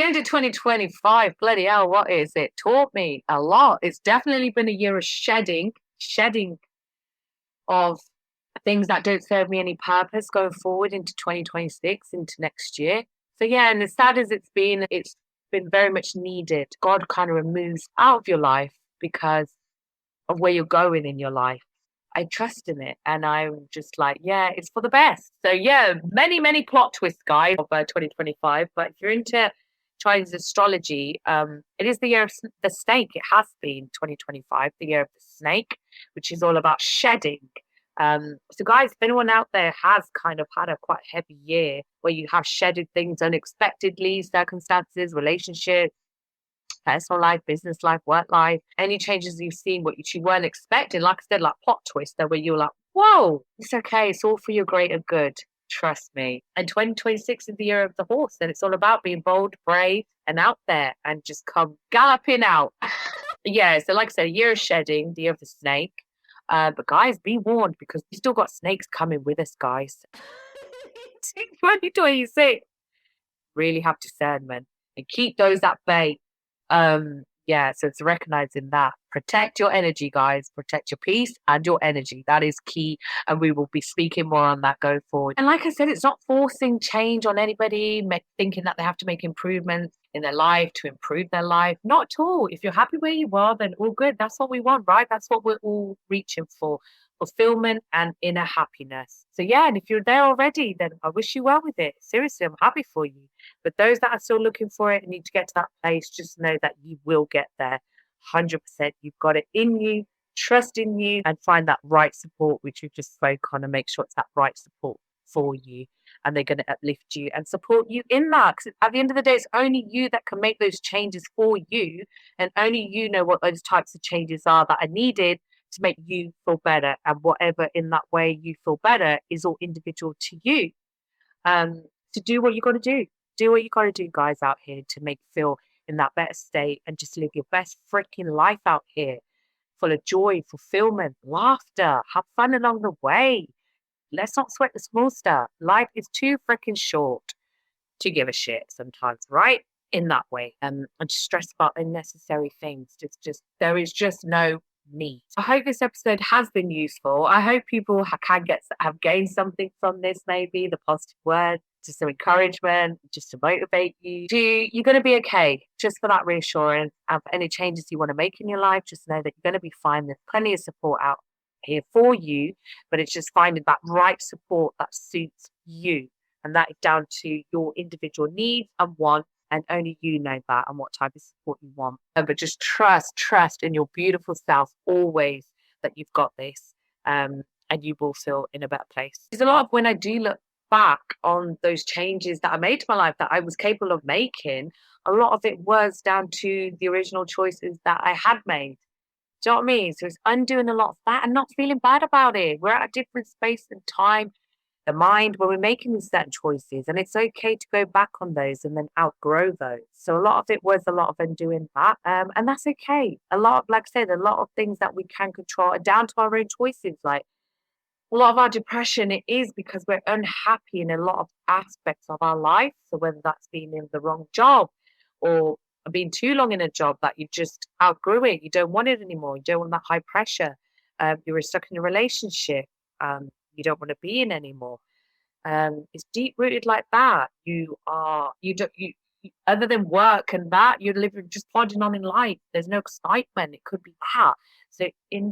end of 2025, bloody hell, what is it? Taught me a lot. It's definitely been a year of shedding of things that don't serve me any purpose going forward into 2026, into next year. So yeah, and as sad as it's been very much needed. God kind of removes out of your life because of where you're going in your life. I trust in it, and I'm just like, yeah, it's for the best. So yeah, many plot twists, guys, of 2025. But if you're into Chinese astrology, it is the year of the snake. It has been 2025, the year of the snake, which is all about shedding. So guys, if anyone out there has kind of had a quite heavy year where you have shedded things unexpectedly, circumstances, relationships, personal life, business life, work life, any changes you've seen, what you weren't expecting, like I said, like plot twister, where you're like, whoa, it's okay, it's all for your greater good. Trust me. And 2026 is the year of the horse, and it's all about being bold, brave, and out there and just come galloping out. Yeah, so like I said, a year of shedding, the year of the snake. But guys, be warned because we still got snakes coming with us, guys. 2026. Really have discernment. and keep those at bay. Yeah, so it's recognizing that. Protect your energy, guys. Protect your peace and your energy. That is key. And we will be speaking more on that going forward. And like I said, it's not forcing change on anybody, thinking that they have to make improvements in their life to improve their life. Not at all. If you're happy where you are, then all good. That's what we want, right? That's what we're all reaching for. Fulfillment and inner happiness. So yeah, and if you're there already, then I wish you well with it. Seriously, I'm happy for you. But those that are still looking for it and need to get to that place, just know that you will get there. 100%. You've got it in you, trust in you, and find that right support, which you just spoke on, and make sure it's that right support for you. And they're going to uplift you and support you in that. Because at the end of the day, it's only you that can make those changes for you. And only you know what those types of changes are that are needed to make you feel better. And whatever in that way you feel better is all individual to you. To do what you got to do. Do what you got to do, guys, out here to make you feel in that better state and just live your best freaking life out here, full of joy, fulfillment, laughter, have fun along the way. Let's not sweat the small stuff. Life is too freaking short to give a shit sometimes, right? In that way. And just stress about unnecessary things. Just there is just no need. I hope this episode has been useful. I hope people have gained something from this, maybe the positive word, just some encouragement, just to motivate you. You're going to be okay, just for that reassurance. And for any changes you want to make in your life, just know that you're going to be fine. There's plenty of support out here for you, but it's just finding that right support that suits you. And that is down to your individual needs and wants. And only you know that and what type of support you want. But just trust in your beautiful self always that you've got this. And you will feel in a better place. There's a lot of when I do look back on those changes that I made to my life that I was capable of making, a lot of it was down to the original choices that I had made. Do you know what I mean? So it's undoing a lot of that and not feeling bad about it. We're at a different space and time, the mind, when we're making these certain choices, and it's okay to go back on those and then outgrow those. So a lot of it was a lot of undoing that, and that's okay. A lot of, like I said, a lot of things that we can control are down to our own choices. Like a lot of our depression, it is because we're unhappy in a lot of aspects of our life. So whether that's being in the wrong job or being too long in a job that you just outgrew it, you don't want it anymore, you don't want that high pressure, you were stuck in a relationship, you don't want to be in anymore. It's deep rooted like that. You don't other than work and that, you're living just plodding on in life. There's no excitement. It could be that. So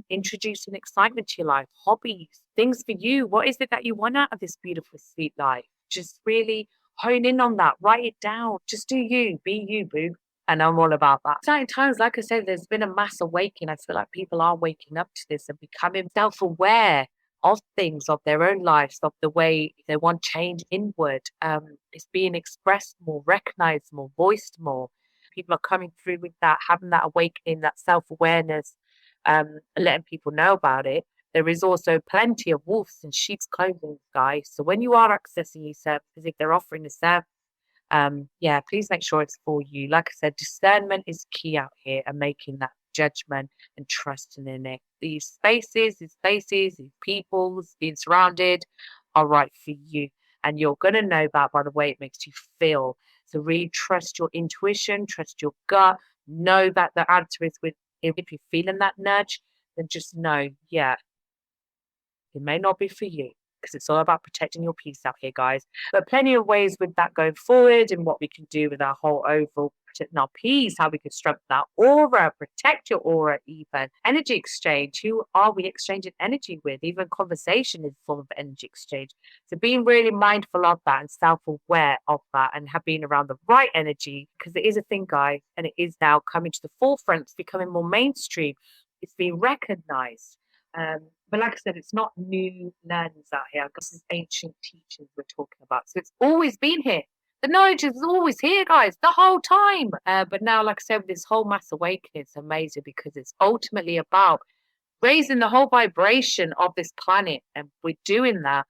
introducing excitement to your life, hobbies, things for you. What is it that you want out of this beautiful, sweet life? Just really hone in on that. Write it down. Just do you. Be you, boo. And I'm all about that. Certain times, like I said, there's been a mass awakening. I feel like people are waking up to this and becoming self-aware of things, of their own lives, of the way they want change inward. It's being expressed more, recognized more, voiced more. People are coming through with that, having that awakening, that self-awareness, letting people know about it. There is also plenty of wolves in sheep's clothing, guys. So when you are accessing these services, if they're offering a service, yeah, please make sure it's for you. Like I said, discernment is key out here and making that judgment and trusting in it. These spaces, these peoples, being surrounded are right for you. And you're going to know that by the way it makes you feel. So really trust your intuition, trust your gut. Know that the answer is with, if you're feeling that nudge, then just know, yeah, it may not be for you because it's all about protecting your peace out here, guys. But plenty of ways with that going forward and what we can do with our whole overall protecting our peace, how we can strengthen our aura, protect your aura even. Energy exchange, who are we exchanging energy with? Even conversation is a form of energy exchange. So being really mindful of that and self-aware of that and have been around the right energy, because it is a thing, guys, and it is now coming to the forefront. It's becoming more mainstream. It's being recognized. But like I said, it's not new learnings out here. This is ancient teachings we're talking about. So it's always been here. The knowledge is always here, guys, the whole time. But now, like I said, with this whole mass awakening, it's amazing because it's ultimately about raising the whole vibration of this planet. And we're doing that.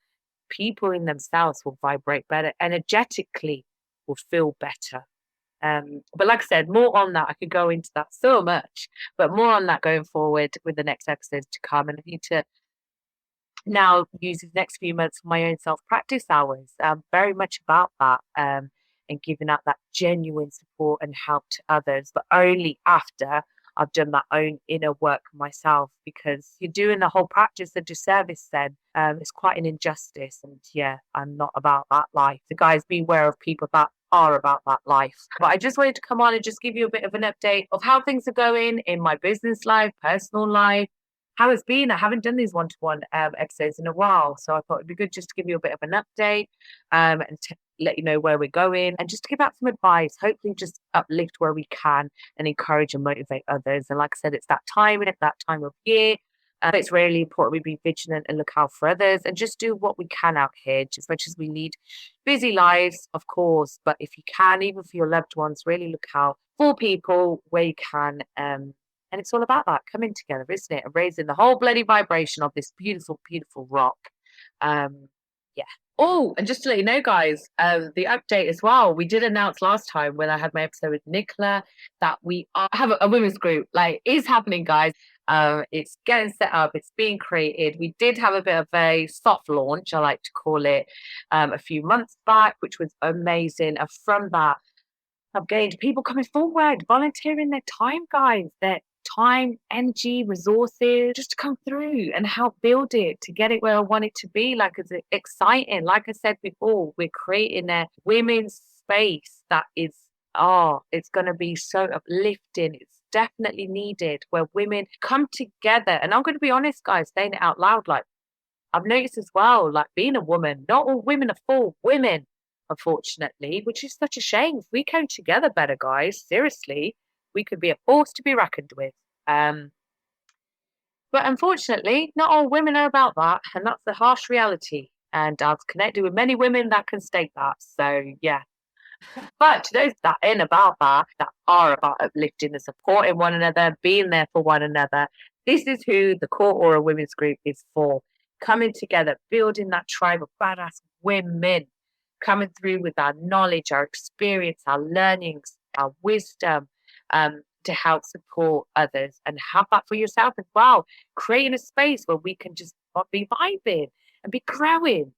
People in themselves will vibrate better, energetically will feel better. But like I said, more on that. I could go into that so much, but more on that going forward with the next episodes to come. And I need to now use the next few months for my own self-practice hours. Very much about that. and giving out that genuine support and help to others, but only after I've done my own inner work myself, because you're doing the whole practice a disservice then. It's quite an injustice. And yeah, I'm not about that life. So, guys, beware of people that are about that life. But I just wanted to come on and just give you a bit of an update of how things are going in my business life, personal life, how it's been. I haven't done these one-to-one episodes in a while, so I thought it'd be good just to give you a bit of an update, and to let you know where we're going, and just to give out some advice, hopefully just uplift where we can and encourage and motivate others. And like I said, it's that time, and at that time of year, it's really important we be vigilant and look out for others and just do what we can out here, just as much as we lead busy lives, of course. But if you can, even for your loved ones, really look out for people where you can. And it's all about that coming together, isn't it? And raising the whole bloody vibration of this beautiful, beautiful rock. Yeah. Oh, and just to let you know, guys, the update as well. We did announce last time when I had my episode with Nicola that have a women's group. Like, is happening, guys. It's getting set up. It's being created. We did have a bit of a soft launch, I like to call it, a few months back, which was amazing. And from that, I've gained people coming forward, volunteering their time, guys, their time, energy, resources, just to come through and help build it to get it where I want it to be. Like, it's exciting. Like I said before, we're creating a women's space that is, it's going to be so uplifting. It's definitely needed, where women come together. And I'm going to be honest, guys, saying it out loud, like, I've noticed as well, like, being a woman, not all women are for women, unfortunately, which is such a shame. If we came together better, guys, seriously, we could be a force to be reckoned with. But unfortunately, not all women are about that, and that's the harsh reality. And I've connected with many women that can state that. So yeah. But to those that ain't about that are about uplifting and supporting one another, being there for one another, this is who the Core Aura Women's Group is for. Coming together, building that tribe of badass women, coming through with our knowledge, our experience, our learnings, our wisdom, to help support others, and have that for yourself as well. Creating a space where we can just be vibing and be growing.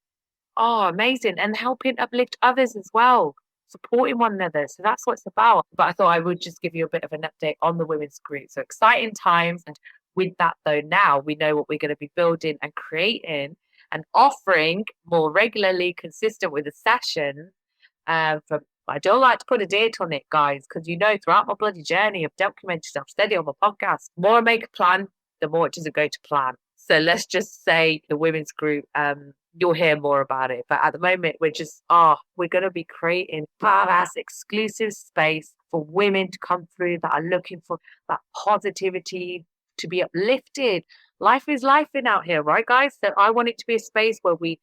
Oh, amazing. And helping uplift others as well, supporting one another. So that's what it's about. But I thought I would just give you a bit of an update on the women's group. So exciting times. And with that, though, now we know what we're going to be building and creating and offering more regularly, consistent with the session. From I don't like to put a date on it, guys, because throughout my bloody journey of documenting, I've said it on my podcast, the more I make a plan, the more it doesn't go to plan. So let's just say the women's group, you'll hear more about it. But at the moment, we're going to be creating badass exclusive space for women to come through that are looking for that positivity, to be uplifted. Life is life in out here, right, guys? So I want it to be a space where we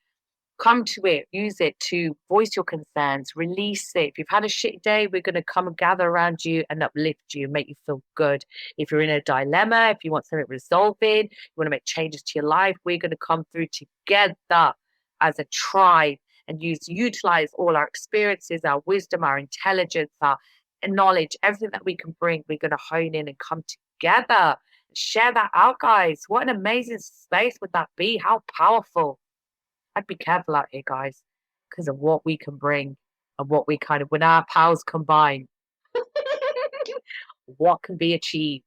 come to it, use it to voice your concerns, release it. If you've had a shit day, we're going to come and gather around you and uplift you, make you feel good. If you're in a dilemma, if you want something resolving, you want to make changes to your life, we're going to come through together as a tribe and utilize all our experiences, our wisdom, our intelligence, our knowledge, everything that we can bring. We're going to hone in and come together. Share that out, guys. What an amazing space would that be? How powerful. I'd be careful out here, guys, because of what we can bring and what we when our powers combine, what can be achieved.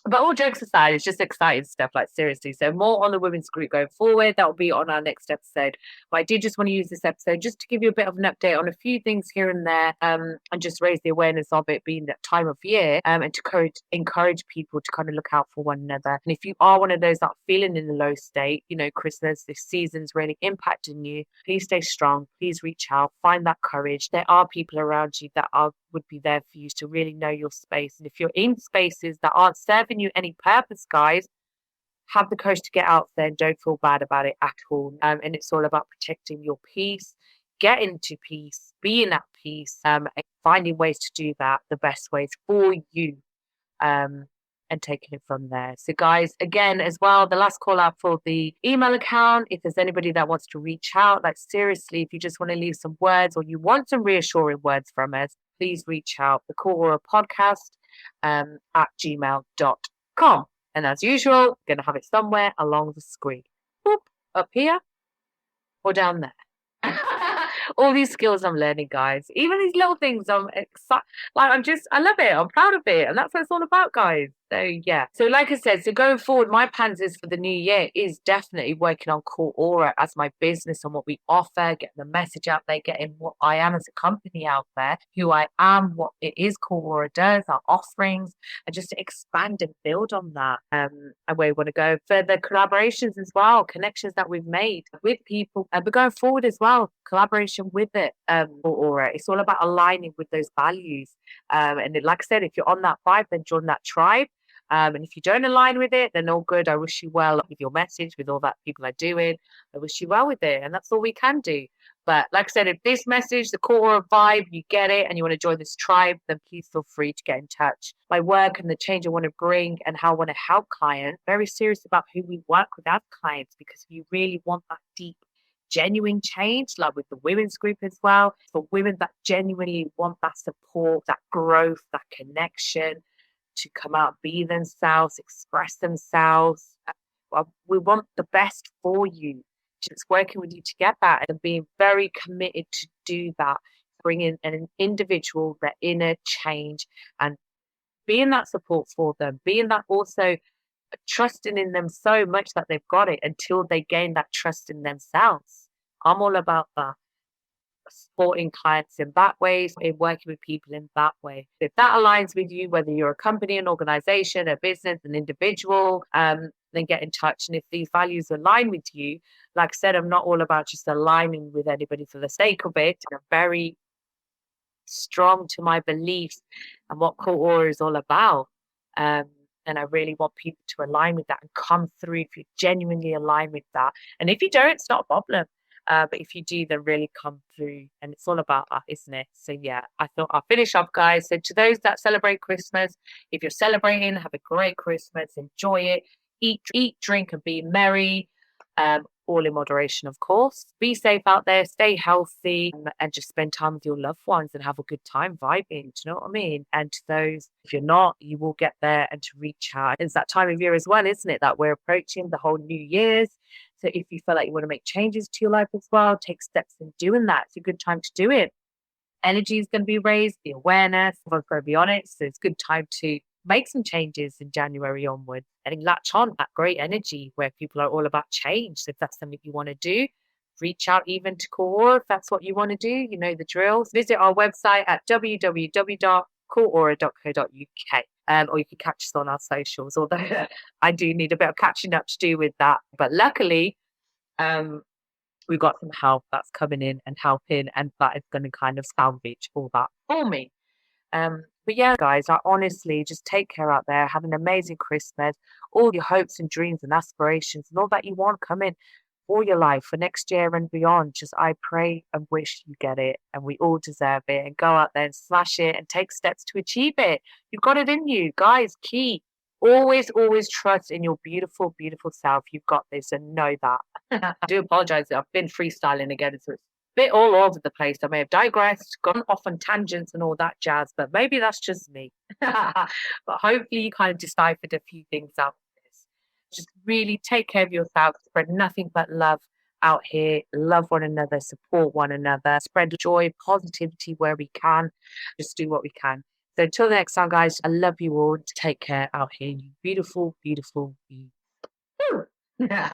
But all jokes aside, it's just exciting stuff, like seriously. So more on the women's group going forward. That will be on our next episode. But I did just want to use this episode just to give you a bit of an update on a few things here and there, and just raise the awareness of it being that time of year, and to encourage people to kind of look out for one another. And if you are one of those that are feeling in the low state, Christmas, this season's really impacting you, please stay strong. Please reach out, find that courage. There are people around you that would be there for you to really know your space. And if you're in spaces that aren't serving you any purpose, guys, have the courage to get out there and don't feel bad about it at all. And it's all about protecting your peace, getting to peace, being at peace, and finding ways to do that the best ways for you, and taking it from there. So guys, again, as well, the last call out for the email account, if there's anybody that wants to reach out, like seriously, if you just want to leave some words or you want some reassuring words from us, please reach out, the Core Aura podcast, at gmail.com. And as usual, I'm going to have it somewhere along the screen. Boop, up here or down there. All these skills I'm learning, guys. Even these little things, I'm excited. Like I love it. I'm proud of it, and that's what it's all about, guys. So yeah. So like I said, so going forward, my plans is for the new year is definitely working on Core Aura as my business and what we offer, getting the message out there, getting what I am as a company out there, who I am, what it is Core Aura does, our offerings, and just to expand and build on that. And where we want to go further collaborations as well, connections that we've made with people, but going forward as well, collaboration with it for Aura. It's all about aligning with those values. Like I said, if you're on that vibe, then join that tribe. And if you don't align with it, then all good. I wish you well with your message, with all that people are doing. I wish you well with it. And that's all we can do. But like I said, if this message, the core vibe, you get it and you want to join this tribe, then please feel free to get in touch. My work and the change I want to bring and how I want to help clients, very serious about who we work with as clients, because you really want that deep, genuine change, like with the women's group as well, for women that genuinely want that support, that growth, that connection to come out, be themselves, express themselves. We want the best for you. Just working with you to get that and being very committed to do that, bring in an individual, their inner change, and being that support for them, being that also trusting in them so much that they've got it until they gain that trust in themselves. I'm all about that. Supporting clients in that way, in working with people in that way. If that aligns with you, whether you're a company, an organization, a business, an individual, then get in touch. And if these values align with you, like I said, I'm not all about just aligning with anybody for the sake of it. I'm very strong to my beliefs and what Core Aura is all about. And I really want people to align with that and come through if you genuinely align with that. And if you don't, it's not a problem. But if you do, then really come through. And it's all about that, isn't it? So yeah, I thought I'll finish up, guys. So to those that celebrate Christmas, if you're celebrating, have a great Christmas, enjoy it, eat, drink, and be merry. All in moderation, of course. Be safe out there, stay healthy, and just spend time with your loved ones and have a good time vibing. Do you know what I mean? And to those, if you're not, you will get there and to reach out. It's that time of year as well, isn't it? That we're approaching the whole New Year's. So if you feel like you want to make changes to your life as well, take steps in doing that. It's a good time to do it. Energy is going to be raised, the awareness, if I'm going to be honest. So it's a good time to make some changes in January onwards and latch on that great energy where people are all about change. So if that's something you want to do, reach out even to Core if that's what you want to do. You know the drills. Visit our website at www.coreaura.co.uk. Or you can catch us on our socials, although I do need a bit of catching up to do with that. But luckily, we've got some help that's coming in and helping, and that is going to kind of salvage all that for me. But yeah, guys, I honestly just take care out there. Have an amazing Christmas. All your hopes and dreams and aspirations and all that you want coming for your life for next year and beyond. Just I pray and wish you get it, and we all deserve it. And go out there and smash it and take steps to achieve it. You've got it in you, guys. Key. Always, always trust in your beautiful, beautiful self. You've got this, and know that. I do apologize. I've been freestyling again, so it's bit all over the place. I may have digressed, gone off on tangents and all that jazz, but maybe that's just me. But hopefully you kind of deciphered a few things out of this. Just really take care of yourself, spread nothing but love out here, love one another, support one another, spread joy, positivity where we can, just do what we can. So until the next time, guys, I love you all. Take care out here, you beautiful, beautiful, you.